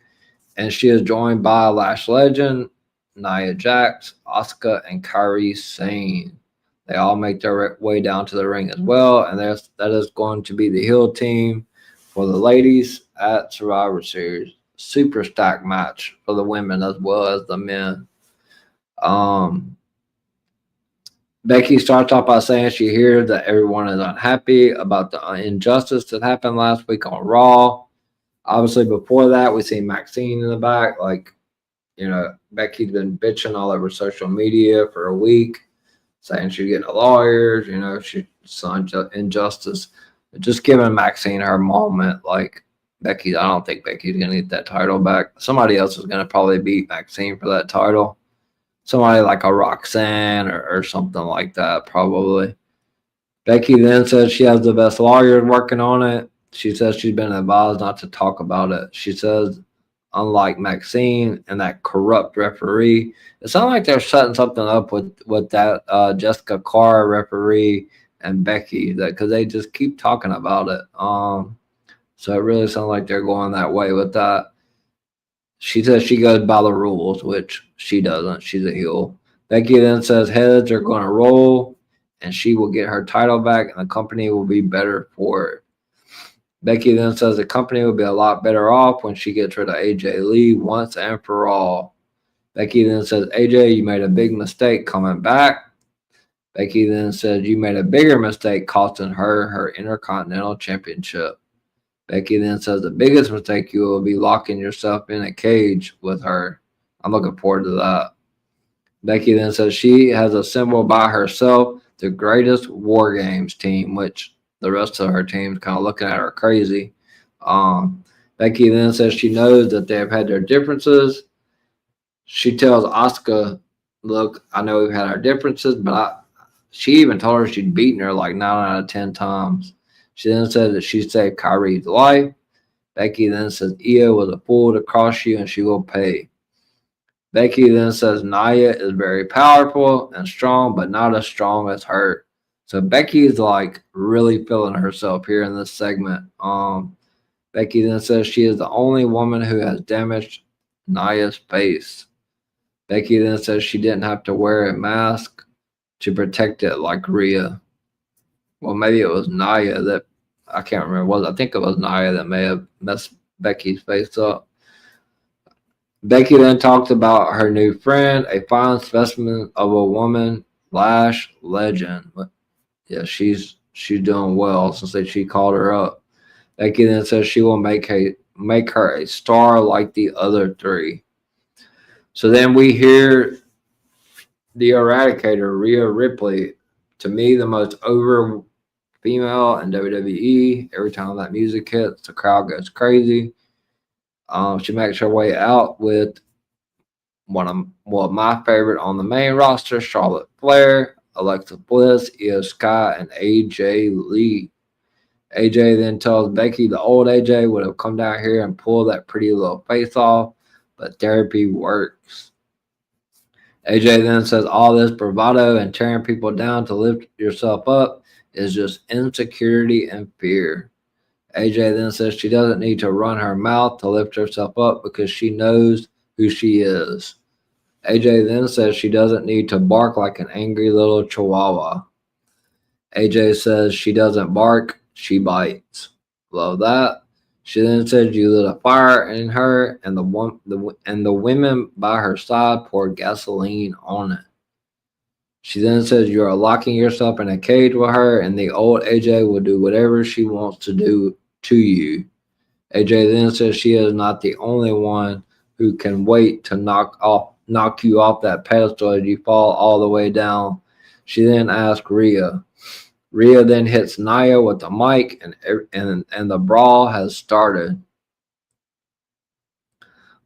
and she is joined by Lash Legend, Nia Jax, Asuka, and Kairi Sane. They all make their way down to the ring as well, and that is going to be the heel team for the ladies at Survivor Series. Super stacked match for the women as well as the men. Becky starts off by saying she hears that everyone is unhappy about the injustice that happened last week on Raw. Obviously, before that, we see Maxine in the back. Like, Becky's been bitching all over social media for a week, saying she's getting a lawyer. She saw injustice. Just giving Maxine her moment. Like, I don't think Becky's going to get that title back. Somebody else is going to probably beat Maxine for that title. Somebody like a Roxanne or something like that, probably. Becky then says she has the best lawyers working on it. She says she's been advised not to talk about it. She says, unlike Maxine and that corrupt referee, it sounds like they're setting something up with that Jessica Carr referee and Becky, that because they just keep talking about it. So it really sounds like they're going that way with that. She says she goes by the rules, which she doesn't. She's a heel. Becky then says heads are going to roll, and she will get her title back, and the company will be better for it. Becky then says the company will be a lot better off when she gets rid of AJ Lee once and for all. Becky then says, AJ, you made a big mistake coming back. Becky then says you made a bigger mistake costing her Intercontinental Championship. Becky then says the biggest mistake you will be locking yourself in a cage with her. I'm looking forward to that. Becky then says she has assembled by herself the greatest War Games team, which the rest of her team's kind of looking at her crazy. Becky then says she knows that they have had their differences. She tells Asuka, look, I know we've had our differences, but she even told her she'd beaten her like 9 out of 10 times. She then said that she saved Kyrie's life. Becky then says Io was a fool to cross you and she will pay. Becky then says Nia is very powerful and strong, but not as strong as her. So Becky is like really feeling herself here in this segment. Becky then says she is the only woman who has damaged Nia's face. Becky then says she didn't have to wear a mask to protect it like Rhea. Well, maybe it was Nia that I can't remember. I think it was Nia that may have messed Becky's face up. Becky then talked about her new friend, a fine specimen of a woman, Lash Legend. Yeah, she's doing well since she called her up. Becky then says she will make her a star like the other three. So then we hear the Eradicator, Rhea Ripley, to me the most over female in WWE. Every time that music hits, the crowd goes crazy. She makes her way out with one of my favorite on the main roster, Charlotte Flair, Alexa Bliss, Io Sky, and AJ Lee. AJ then tells Becky the old AJ would have come down here and pulled that pretty little face off, but therapy works. AJ then says all this bravado and tearing people down to lift yourself up is just insecurity and fear. AJ then says she doesn't need to run her mouth to lift herself up because she knows who she is. AJ then says she doesn't need to bark like an angry little chihuahua. AJ says she doesn't bark, she bites. Love that. She then says you lit a fire in her, and the women by her side poured gasoline on it. She then says you are locking yourself in a cage with her, and the old AJ will do whatever she wants to do to you. AJ then says she is not the only one who can wait to knock you off that pedestal as you fall all the way down. She then asks Rhea. Rhea then hits Nia with the mic, and the brawl has started.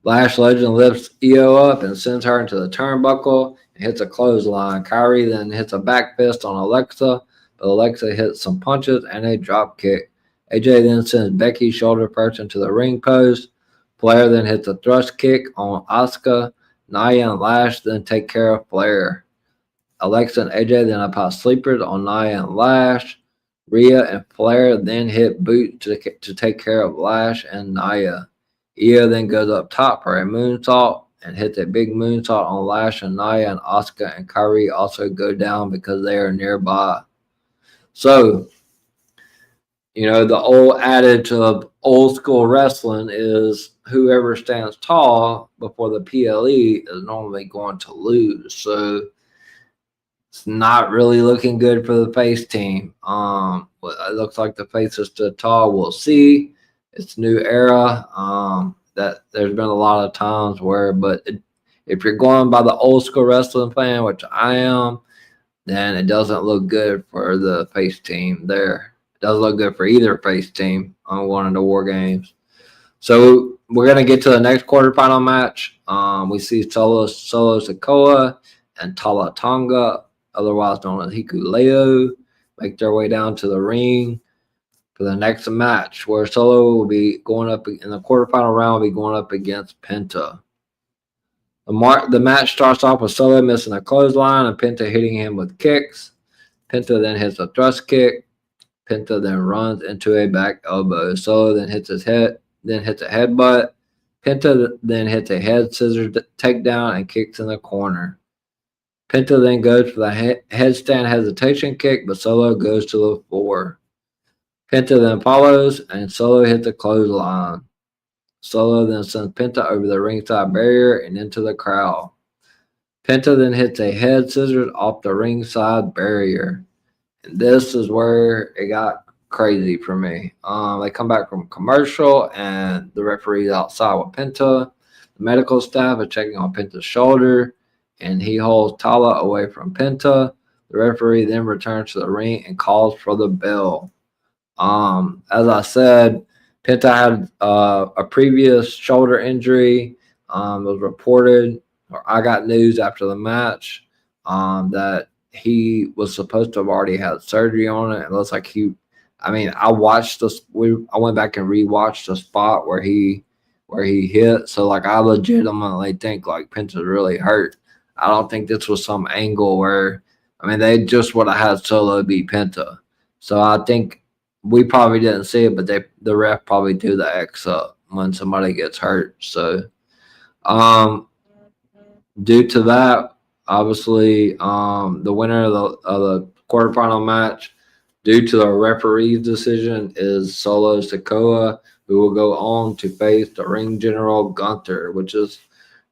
Lash Legend lifts Io up and sends her into the turnbuckle and hits a clothesline. Kyrie then hits a back fist on Alexa, but Alexa hits some punches and a drop kick. AJ then sends Becky shoulder first into the ring post. Flair then hits a thrust kick on Asuka. Nia and Lash then take care of Flair. Alexa and AJ then apply sleepers on Nia and Lash. Rhea and Flair then hit boot to take care of Lash and Nia. Io then goes up top for a moonsault and hits a big moonsault on Lash and Nia, and Asuka and Kyrie also go down because they are nearby. So, the old adage of old school wrestling is whoever stands tall before the PLE is normally going to lose. So It's not really looking good for the face team. It looks like the face is still tall. We'll see. It's new era. That there's been a lot of times where, if you're going by the old school wrestling fan, which I am, then it doesn't look good for the face team there. It doesn't look good for either face team on one of the War Games. So we're gonna get to the next quarterfinal match. We see Solo Sikoa and Tala Tonga, otherwise known as Hikuleo, make their way down to the ring for the next match, where Solo will be going up in the quarterfinal round. Will be going up against Penta. The match starts off with Solo missing a clothesline and Penta hitting him with kicks. Penta then hits a thrust kick. Penta then runs into a back elbow. Solo then hits a headbutt. Penta then hits a head scissors takedown and kicks in the corner. Penta then goes for the headstand hesitation kick, but Solo goes to the floor. Penta then follows, and Solo hits a clothesline. Solo then sends Penta over the ringside barrier and into the crowd. Penta then hits a head scissors off the ringside barrier. And this is where it got crazy for me. They come back from commercial, and the referee's outside with Penta. The medical staff are checking on Penta's shoulder, and he holds Tala away from Penta. The referee then returns to the ring and calls for the bell. As I said, Penta had a previous shoulder injury. Was reported, or I got news after the match, that he was supposed to have already had surgery on it. It looks like I watched this. I went back and rewatched the spot where he hit. So I legitimately think Penta's really hurt. I don't think this was some angle where they just would have had Solo beat Penta. So I think we probably didn't see it, but the ref probably do the X up when somebody gets hurt. So due to that, obviously, the winner of the quarterfinal match, due to the referee's decision, is Solo Sikoa, who will go on to face the ring general Gunther, which is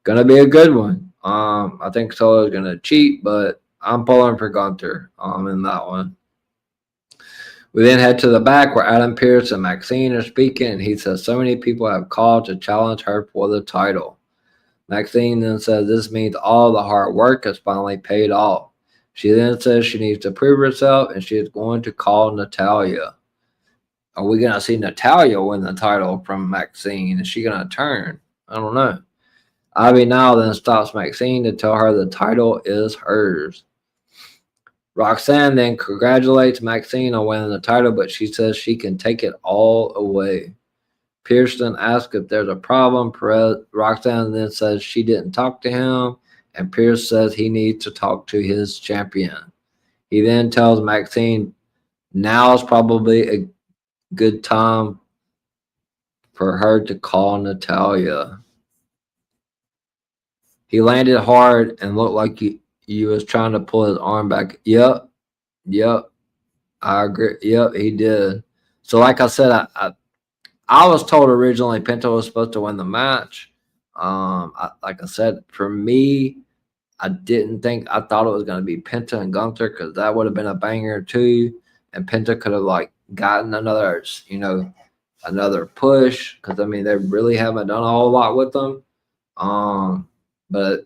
going to be a good one. I think Solo is going to cheat, but I'm pulling for Gunther in that one. We then head to the back where Adam Pearce and Maxine are speaking, and he says so many people have called to challenge her for the title. Maxine then says this means all the hard work has finally paid off. She then says she needs to prove herself, and she is going to call Natalya. Are we going to see Natalya win the title from Maxine? Is she going to turn? I don't know. Ivy now then stops Maxine to tell her the title is hers. Roxanne then congratulates Maxine on winning the title, but she says she can take it all away. Pearce then asks if there's a problem. Roxanne then says she didn't talk to him, and Pearce says he needs to talk to his champion. He then tells Maxine now is probably a good time for her to call Natalya. He landed hard and looked like he was trying to pull his arm back. Yep, I agree. Yep, he did. So like I said, I was told originally Penta was supposed to win the match. Like I said, for me, I thought it was going to be Penta and Gunther, because that would have been a banger too. And Penta could have gotten another push, because they really haven't done a whole lot with them. But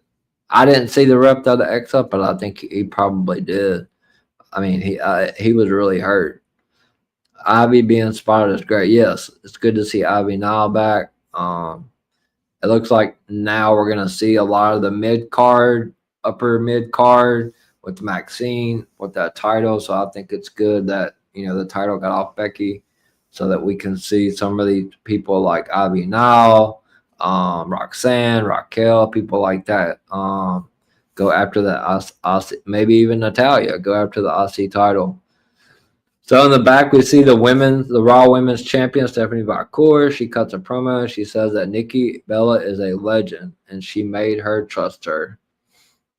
I didn't see the rep of the X up, but I think he probably did. He was really hurt. Ivy being spotted is great. Yes, it's good to see Ivy now back. It looks like now we're going to see a lot of the upper mid card with Maxine with that title. So I think it's good that the title got off Becky, so that we can see some of these people like Ivy now, Roxanne, Raquel, people like that go after the maybe even Natalya go after the IC title. So in the back, we see the Raw Women's Champion, Stephanie Vacour. She cuts a promo. She says that Nikki Bella is a legend, and she made her trust her.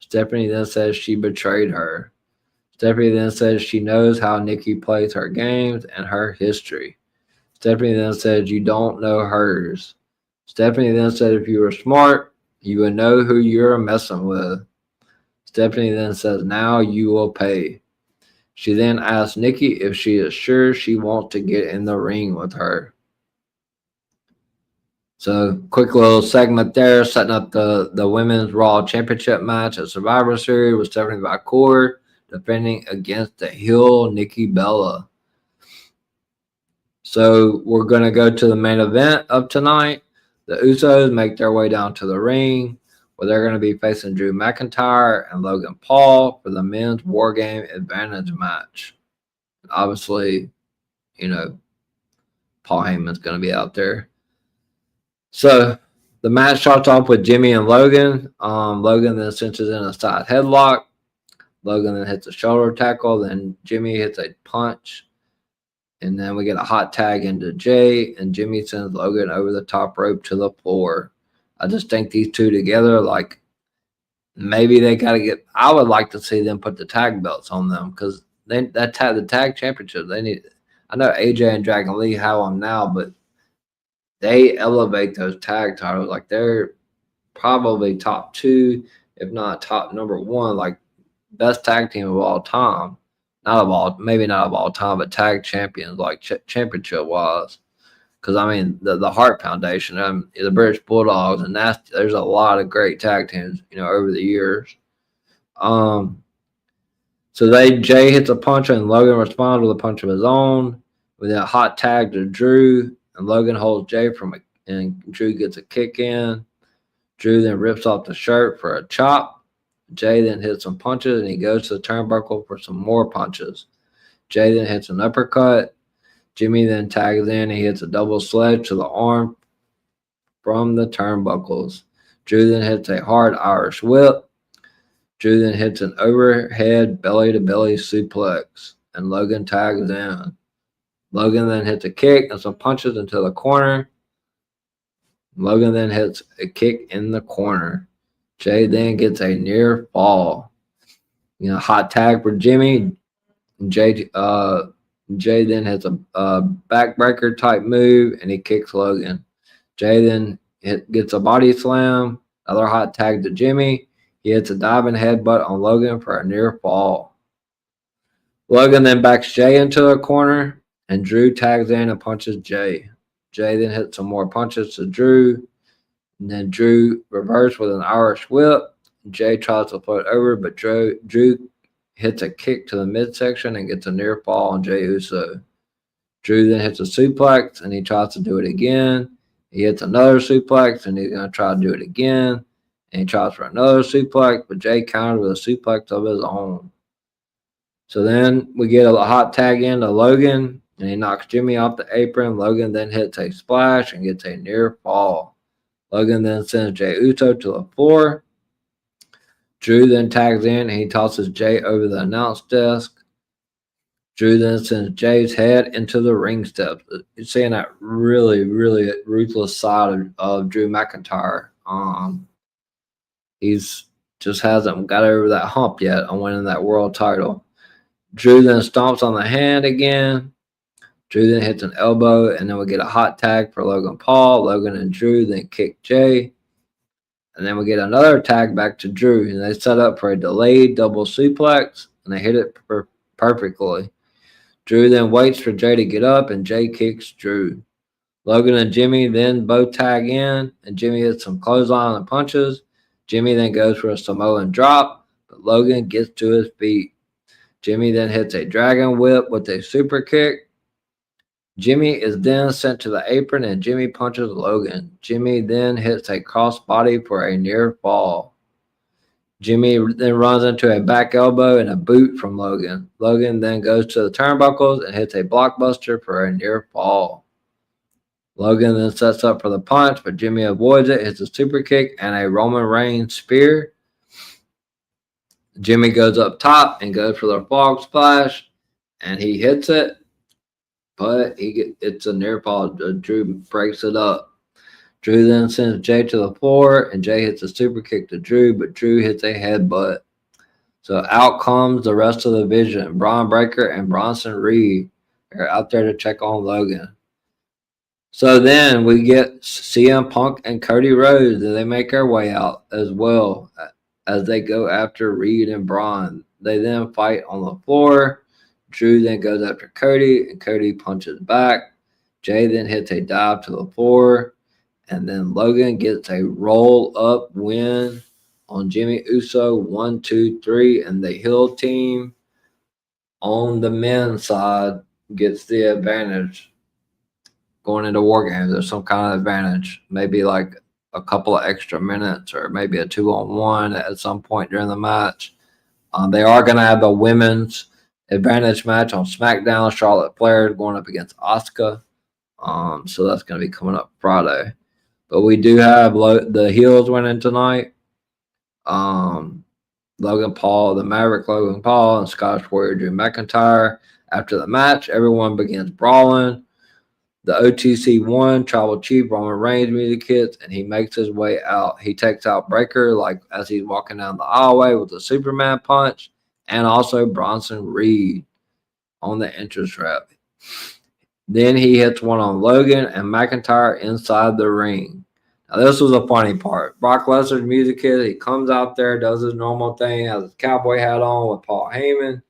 Stephanie then says she betrayed her. Stephanie then says she knows how Nikki plays her games and her history. Stephanie then says you don't know hers. Stephanie then said if you were smart, you would know who you're messing with. Stephanie then says, "Now you will pay." She then asks Nikki if she is sure she wants to get in the ring with her. So, quick little segment there, setting up the Women's Raw Championship match at Survivor Series with Stephanie McMahon defending against the heel Nikki Bella. So, we're going to go to the main event of tonight. The Usos make their way down to the ring, where they're going to be facing Drew McIntyre and Logan Paul for the men's War Game Advantage match. Obviously, Paul Heyman's going to be out there. So the match starts off with Jimmy and Logan. Logan then cinches in a side headlock. Logan then hits a shoulder tackle. Then Jimmy hits a punch. And then we get a hot tag into Jay. And Jimmy sends Logan over the top rope to the floor. I just think these two together, like, maybe they got to get – I would like to see them put the tag belts on them because the tag championship, they need – I know AJ and Dragon Lee have them now, but they elevate those tag titles. Like, they're probably top two, if not top number one, like, best tag team of all time. Maybe not of all time, but tag champions, like championship-wise. Because, I mean, the Hart Foundation, the British Bulldogs, and there's a lot of great tag teams, over the years. So Jay hits a punch, and Logan responds with a punch of his own. With a hot tag to Drew, and Logan holds Jay and Drew gets a kick in. Drew then rips off the shirt for a chop. Jay then hits some punches, and he goes to the turnbuckle for some more punches. Jay then hits an uppercut. Jimmy then tags in, and he hits a double sledge to the arm from the turnbuckles. Drew then hits a hard Irish whip. Drew then hits an overhead belly-to-belly suplex, and Logan tags in. Logan then hits a kick and some punches into the corner. Logan then hits a kick in the corner. Jay then gets a near fall. Hot tag for Jimmy. Jay then hits a backbreaker type move, and he kicks Logan. Jay then gets a body slam. Another hot tag to Jimmy. He hits a diving headbutt on Logan for a near fall. Logan then backs Jay into the corner, and Drew tags in and punches Jay. Jay then hits some more punches to Drew. And then Drew reversed with an Irish whip. Jay tries to float over, but Drew hits a kick to the midsection and gets a near fall on Jey Uso. Drew then hits a suplex, and he tries to do it again. He hits another suplex, and he's going to try to do it again. And he tries for another suplex, but Jay counters with a suplex of his own. So then we get a hot tag into Logan, and he knocks Jimmy off the apron. Logan then hits a splash and gets a near fall. Logan then sends Jey Uso to the floor. Drew then tags in, and he tosses Jay over the announce desk. Drew then sends Jay's head into the ring steps. You're seeing that really, really ruthless side of Drew McIntyre. He's just hasn't got over that hump yet on winning that world title. Drew then stomps on the hand again. Drew then hits an elbow, and then we get a hot tag for Logan Paul. Logan and Drew then kick Jay. And then we get another tag back to Drew, and they set up for a delayed double suplex, and they hit it perfectly. Drew then waits for Jay to get up, and Jay kicks Drew. Logan and Jimmy then both tag in, and Jimmy hits some clothesline and punches. Jimmy then goes for a Samoan drop, but Logan gets to his feet. Jimmy then hits a dragon whip with a super kick. Jimmy is then sent to the apron, and Jimmy punches Logan. Jimmy then hits a crossbody for a near fall. Jimmy then runs into a back elbow and a boot from Logan. Logan then goes to the turnbuckles and hits a blockbuster for a near fall. Logan then sets up for the punch, but Jimmy avoids it, hits a super kick and a Roman Reigns spear. Jimmy goes up top and goes for the frog splash, and he hits it. But it's a near fall. Drew breaks it up. Drew then sends Jay to the floor, and Jay hits a super kick to Drew, but Drew hits a headbutt. So out comes the rest of the division. Braun Breaker and Bronson Reed are out there to check on Logan. So then we get CM Punk and Cody Rhodes, and they make their way out as well as they go after Reed and Braun. They then fight on the floor. Drew then goes after Cody, and Cody punches back. Jay then hits a dive to the floor, and then Logan gets a roll-up win on Jimmy Uso, 1, 2, 3, and the heel team on the men's side gets the advantage going into War Games. There's some kind of advantage, maybe like a couple of extra minutes or maybe a 2-on-1 at some point during the match. They are going to have a women's advantage match on SmackDown. Charlotte Flair going up against Asuka. So that's going to be coming up Friday. But we do have the heels winning tonight. Logan Paul, the Maverick Logan Paul, and Scottish Warrior Drew McIntyre. After the match, everyone begins brawling. The OTC1 Tribal Chief Roman Reigns music hits, and he makes his way out. He takes out Breaker like as he's walking down the aisleway with a Superman punch, and also Bronson Reed on the entrance ramp. Then he hits one on Logan and McIntyre inside the ring. Now, this was a funny part. Brock Lesnar's music hit. He comes out there, does his normal thing, has his cowboy hat on with Paul Heyman.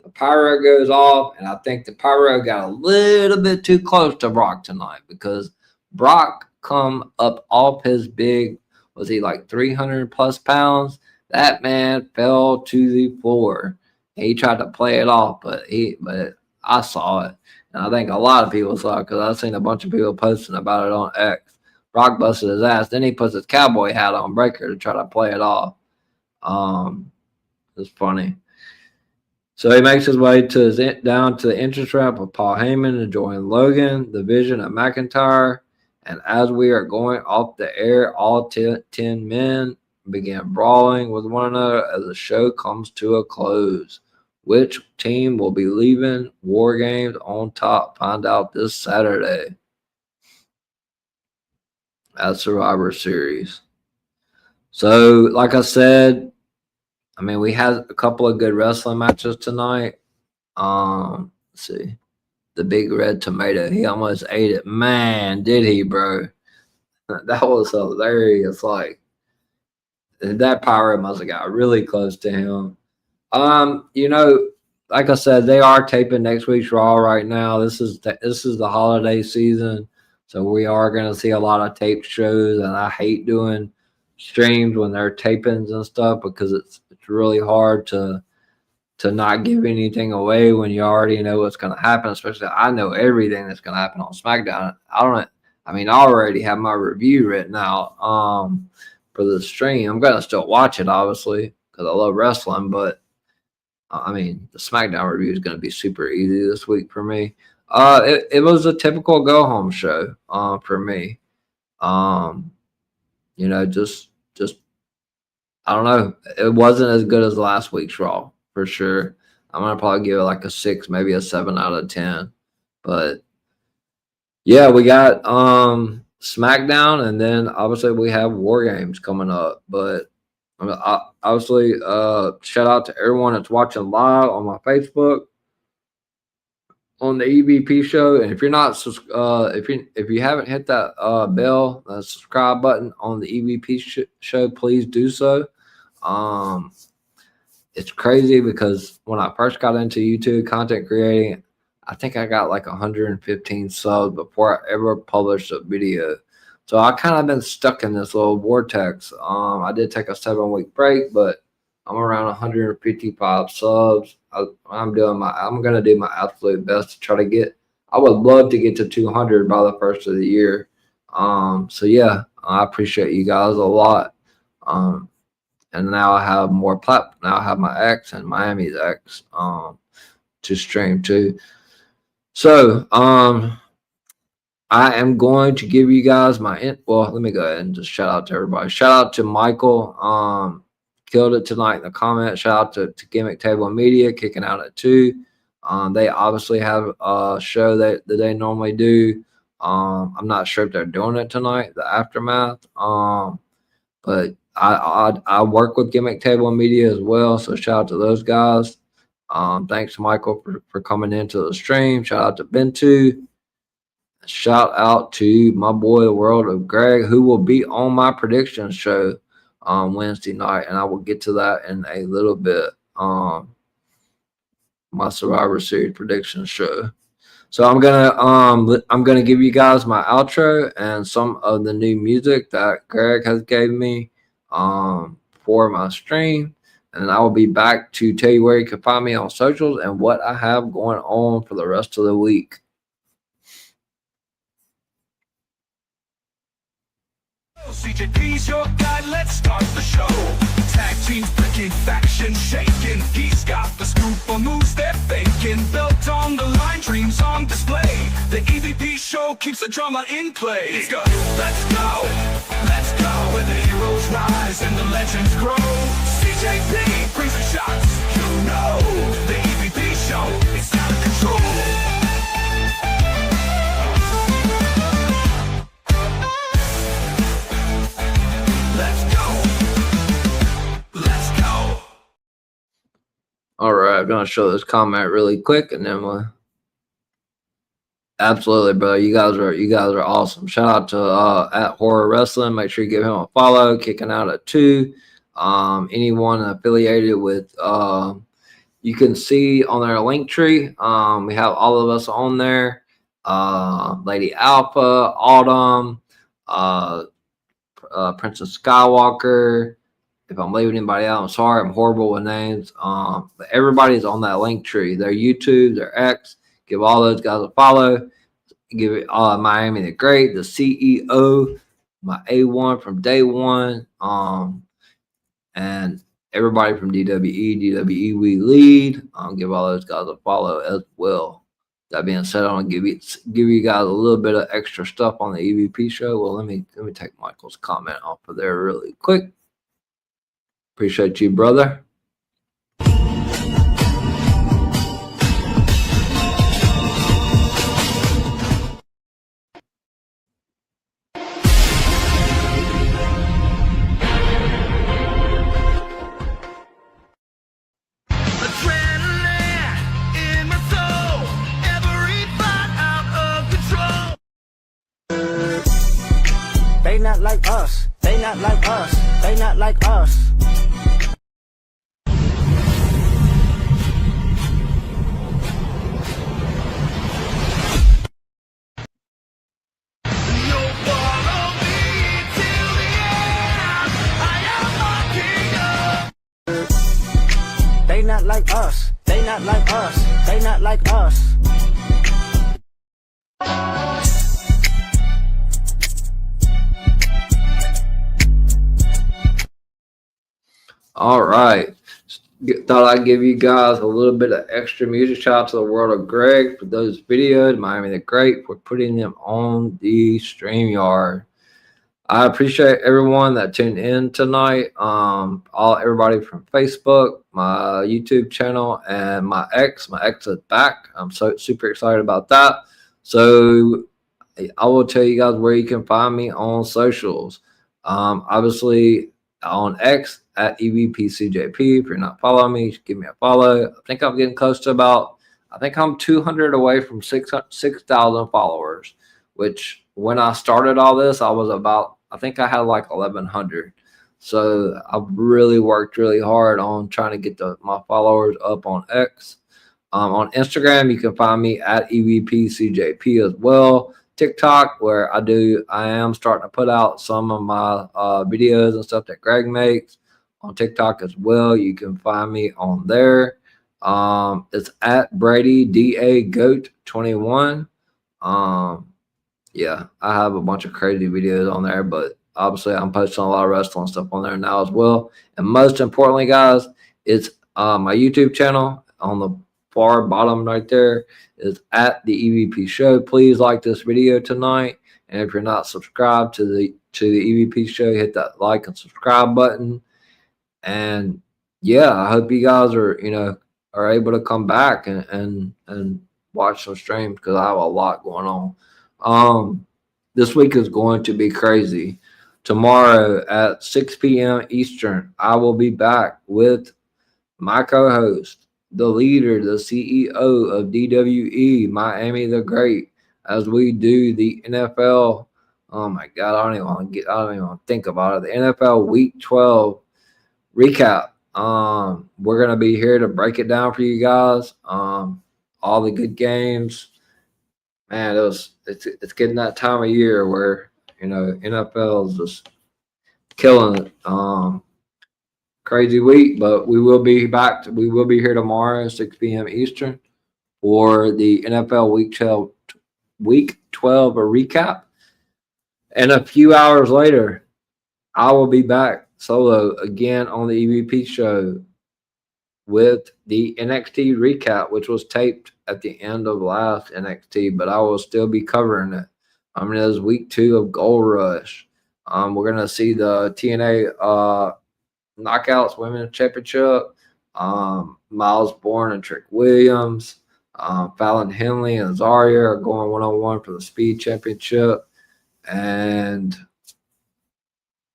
The pyro goes off, and I think the pyro got a little bit too close to Brock tonight because Brock come up off his big, was he like 300 plus pounds? That man fell to the floor. He tried to play it off, but I saw it. And I think a lot of people saw it because I've seen a bunch of people posting about it on X. Brock busted his ass. Then he puts his cowboy hat on Breaker to try to play it off. It's funny. So he makes his way down to the entrance ramp with Paul Heyman to join Logan, the Vision, and McIntyre. And as we are going off the air, all 10 men begin brawling with one another as the show comes to a close. Which team will be leaving War Games on top? Find out this Saturday at Survivor Series. So, like I said, I mean, we had a couple of good wrestling matches tonight. Let's see. The Big Red Tomato. He almost ate it. Man, did he, bro. That was hilarious. Like, that pyro must have got really close to him. Like I said, they are taping next week's Raw right now. This is the holiday season. So we are going to see a lot of taped shows, and I hate doing streams when they're tapings and stuff because it's really hard to not give anything away when you already know what's going to happen. Especially I know everything that's going to happen on SmackDown. I already have my review written out for the stream. I'm going to still watch it, obviously, because I love wrestling. But, the SmackDown review is going to be super easy this week for me. It was a typical go-home show for me. Just I don't know. It wasn't as good as last week's Raw for sure. I'm gonna probably give it like a 6, maybe a 7 out of 10. But yeah, we got SmackDown, and then obviously we have War Games coming up. But obviously, shout out to everyone that's watching live on my Facebook on the EVP show. And if you're not if you haven't hit that bell, that subscribe button on the EVP show, please do so. It's crazy because when I first got into YouTube content creating, I think I got like 115 subs before I ever published a video. So I kind of been stuck in this little vortex. I did take a 7-week break, but I'm around 155 subs. I'm gonna do my absolute best to try to get. I would love to get to 200 by the first of the year. So yeah, I appreciate you guys a lot. And now I have more platforms. Now I have my X and Miami's X to stream too. So I am going to give you guys let me go ahead and just shout out to everybody. Shout out to Michael. Killed it tonight in the comments. Shout out to Gimmick Table Media, kicking out at 2. They obviously have a show that they normally do. I'm not sure if they're doing it tonight, the Aftermath. But I work with Gimmick Table Media as well, so shout out to those guys. Thanks to Michael for coming into the stream. Shout out to Bentu. Shout out to my boy, the World of Greg, who will be on my prediction show Wednesday night, and I will get to that in a little bit. My Survivor Series prediction show. So I'm gonna give you guys my outro and some of the new music that Greg has gave me for my stream, and I will be back to tell you where you can find me on socials and what I have going on for the rest of the week. CJP's your guide, let's start the show. Tag teams picking, factions shaking. He's got the scoop on moves they're faking. Belt on the line, dreams on display. The EVP show keeps the drama in play. Let's go, let's go. Where the heroes rise and the legends grow. CJP brings the shots, you know. The EVP show, it's out of control. All right, I'm gonna show this comment really quick, and then we'll. Absolutely, bro. You guys are awesome. Shout out to at Horror Wrestling. Make sure you give him a follow. Kicking out at 2. Anyone affiliated with you can see on their link tree. We have all of us on there. Lady Alpha, Autumn, Princess Skywalker. If I'm leaving anybody out, I'm sorry. I'm horrible with names. But everybody's on that link tree. Their YouTube, their X. Give all those guys a follow. Give it Miami the Great, the CEO, my A1 from day one. And everybody from DWE We Lead. Give all those guys a follow as well. That being said, I'm gonna give you guys a little bit of extra stuff on the EVP show. Well, let me take Michael's comment off of there really quick. Appreciate you, brother. They not like us. They not like us. They not like us. They not like us. They not like us. They not like us. All right. Thought I'd give you guys a little bit of extra music. Shout out to the world of Greg for those videos. Miami the Great for putting them on the StreamYard. I appreciate everyone that tuned in tonight. Everybody from Facebook, my YouTube channel, and my X. My X is back. I'm so super excited about that. So I will tell you guys where you can find me on socials. Obviously on X at EVPCJP. If you're not following me, give me a follow. I think I'm getting close to I think I'm 200 away from 6,000 followers, which when I started all this, I think I had like 1,100. So I've really worked really hard on trying to get my followers up on X. On Instagram, you can find me at EVPCJP as well. TikTok, where I am starting to put out some of my videos and stuff that Greg makes on TikTok as well. You can find me on there. It's at Brady DA Goat 21. Yeah, I have a bunch of crazy videos on there, but obviously I'm posting a lot of wrestling stuff on there now as well. And most importantly, guys, it's my YouTube channel on the far bottom right there is at the EVP show. Please like this video tonight, and if you're not subscribed to the EVP show, hit that like and subscribe button. And yeah, I hope you guys are able to come back and watch some streams, because I have a lot going on. This week is going to be crazy. Tomorrow at 6 p.m. Eastern, I will be back with my co-host, the leader, the CEO of DWE, Miami the Great, as we do the NFL Oh my God, I don't even want to think about it. The NFL Week 12 recap. We're gonna be here to break it down for you guys. All the good games. Man, it's getting that time of year where NFL is just killing it. Crazy week, but we will be back. We will be here tomorrow, 6 p.m. Eastern, for the NFL Week 12 a recap. And a few hours later, I will be back solo again on the EVP show with the NXT recap, which was taped at the end of last NXT, but I will still be covering it. I mean, it was week 2 of Gold Rush. We're gonna see the TNA Knockouts Women's Championship. Miles Bourne and Trick Williams. Fallon Henley and Zarya are going 1-on-1 for the Speed Championship. And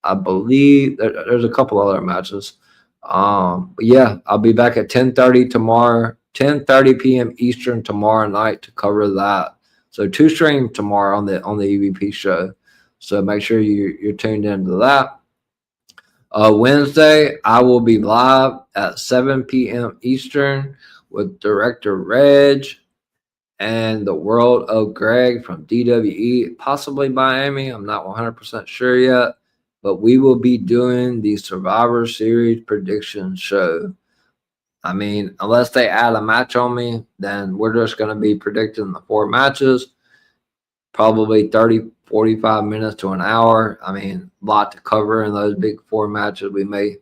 I believe there's a couple other matches. But yeah, I'll be back at 10:30 tomorrow, 10:30 p.m. Eastern tomorrow night to cover that. So 2 streams tomorrow on the EVP show. So make sure you're tuned into that. Wednesday, I will be live at 7 p.m. Eastern with Director Reg and the World of Greg from DWE, possibly Miami. I'm not 100% sure yet, but we will be doing the Survivor Series prediction show. I mean, unless they add a match on me, then we're just going to be predicting the 4 matches, probably 30, 45 minutes to an hour. I mean, a lot to cover in those big 4 matches. We may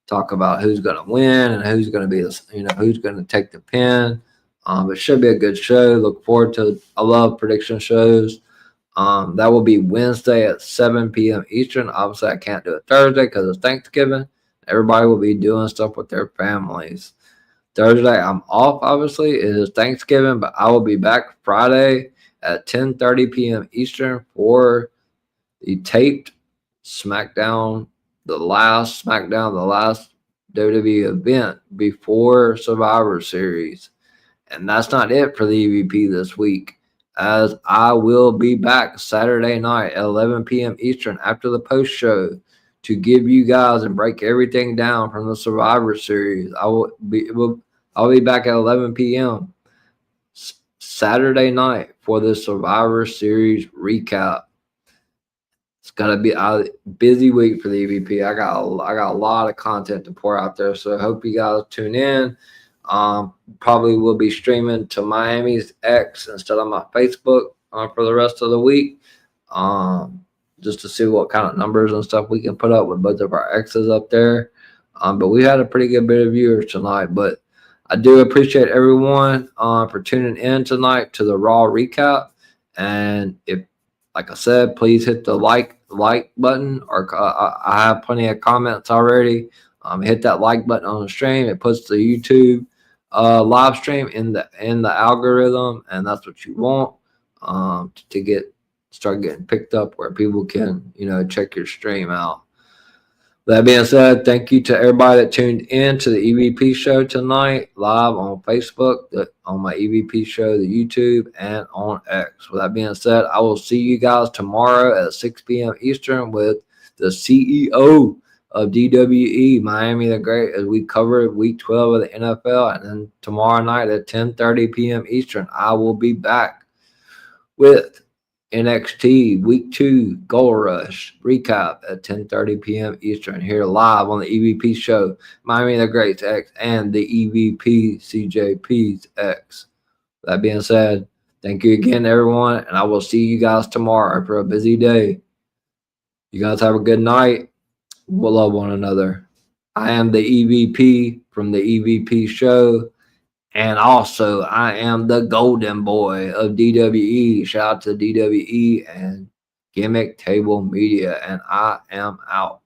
talk about who's going to win and who's going to be, who's going to take the pin. It should be a good show. Look forward to it. I love prediction shows. That will be Wednesday at 7 p.m. Eastern. Obviously, I can't do it Thursday because it's Thanksgiving. Everybody will be doing stuff with their families. Thursday, I'm off, obviously. It is Thanksgiving, but I will be back Friday at 10:30 p.m. Eastern for the taped SmackDown, the last WWE event before Survivor Series. And that's not it for the EVP this week, as I will be back Saturday night at 11 p.m. Eastern after the post show to give you guys and break everything down from the Survivor Series. I'll be back at 11 p.m. Saturday night for the Survivor Series recap. It's gonna be a busy week for the EVP. I got a lot of content to pour out there, so I hope you guys tune in. Probably will be streaming to Miami's X instead of my Facebook for the rest of the week, just to see what kind of numbers and stuff we can put up with both of our X's up there. But we had a pretty good bit of viewers tonight. But I do appreciate everyone for tuning in tonight to the Raw recap. And if, like I said, please hit the like button, or I have plenty of comments already. Hit that like button on the stream. It puts the YouTube live stream in the algorithm, and that's what you want to start getting picked up where people can check your stream out. That being said, thank you to everybody that tuned in to the EVP show tonight, live on Facebook, on my EVP show, the YouTube, and on X. With that being said, I will see you guys tomorrow at 6 p.m. Eastern with the CEO of DWE, Miami the Great, as we cover week 12 of the NFL. And then tomorrow night at 10:30 p.m. Eastern, I will be back with NXT Week 2 Gold Rush recap at 10:30 p.m. Eastern here live on the EVP show, Miami the Great's X, and the EVP CJP's X. That being said, thank you again, everyone, and I will see you guys tomorrow for a busy day. You guys have a good night. We'll love one another. I am the EVP from the EVP show. And also, I am the golden boy of DWE. Shout out to DWE and Gimmick Table Media. And I am out.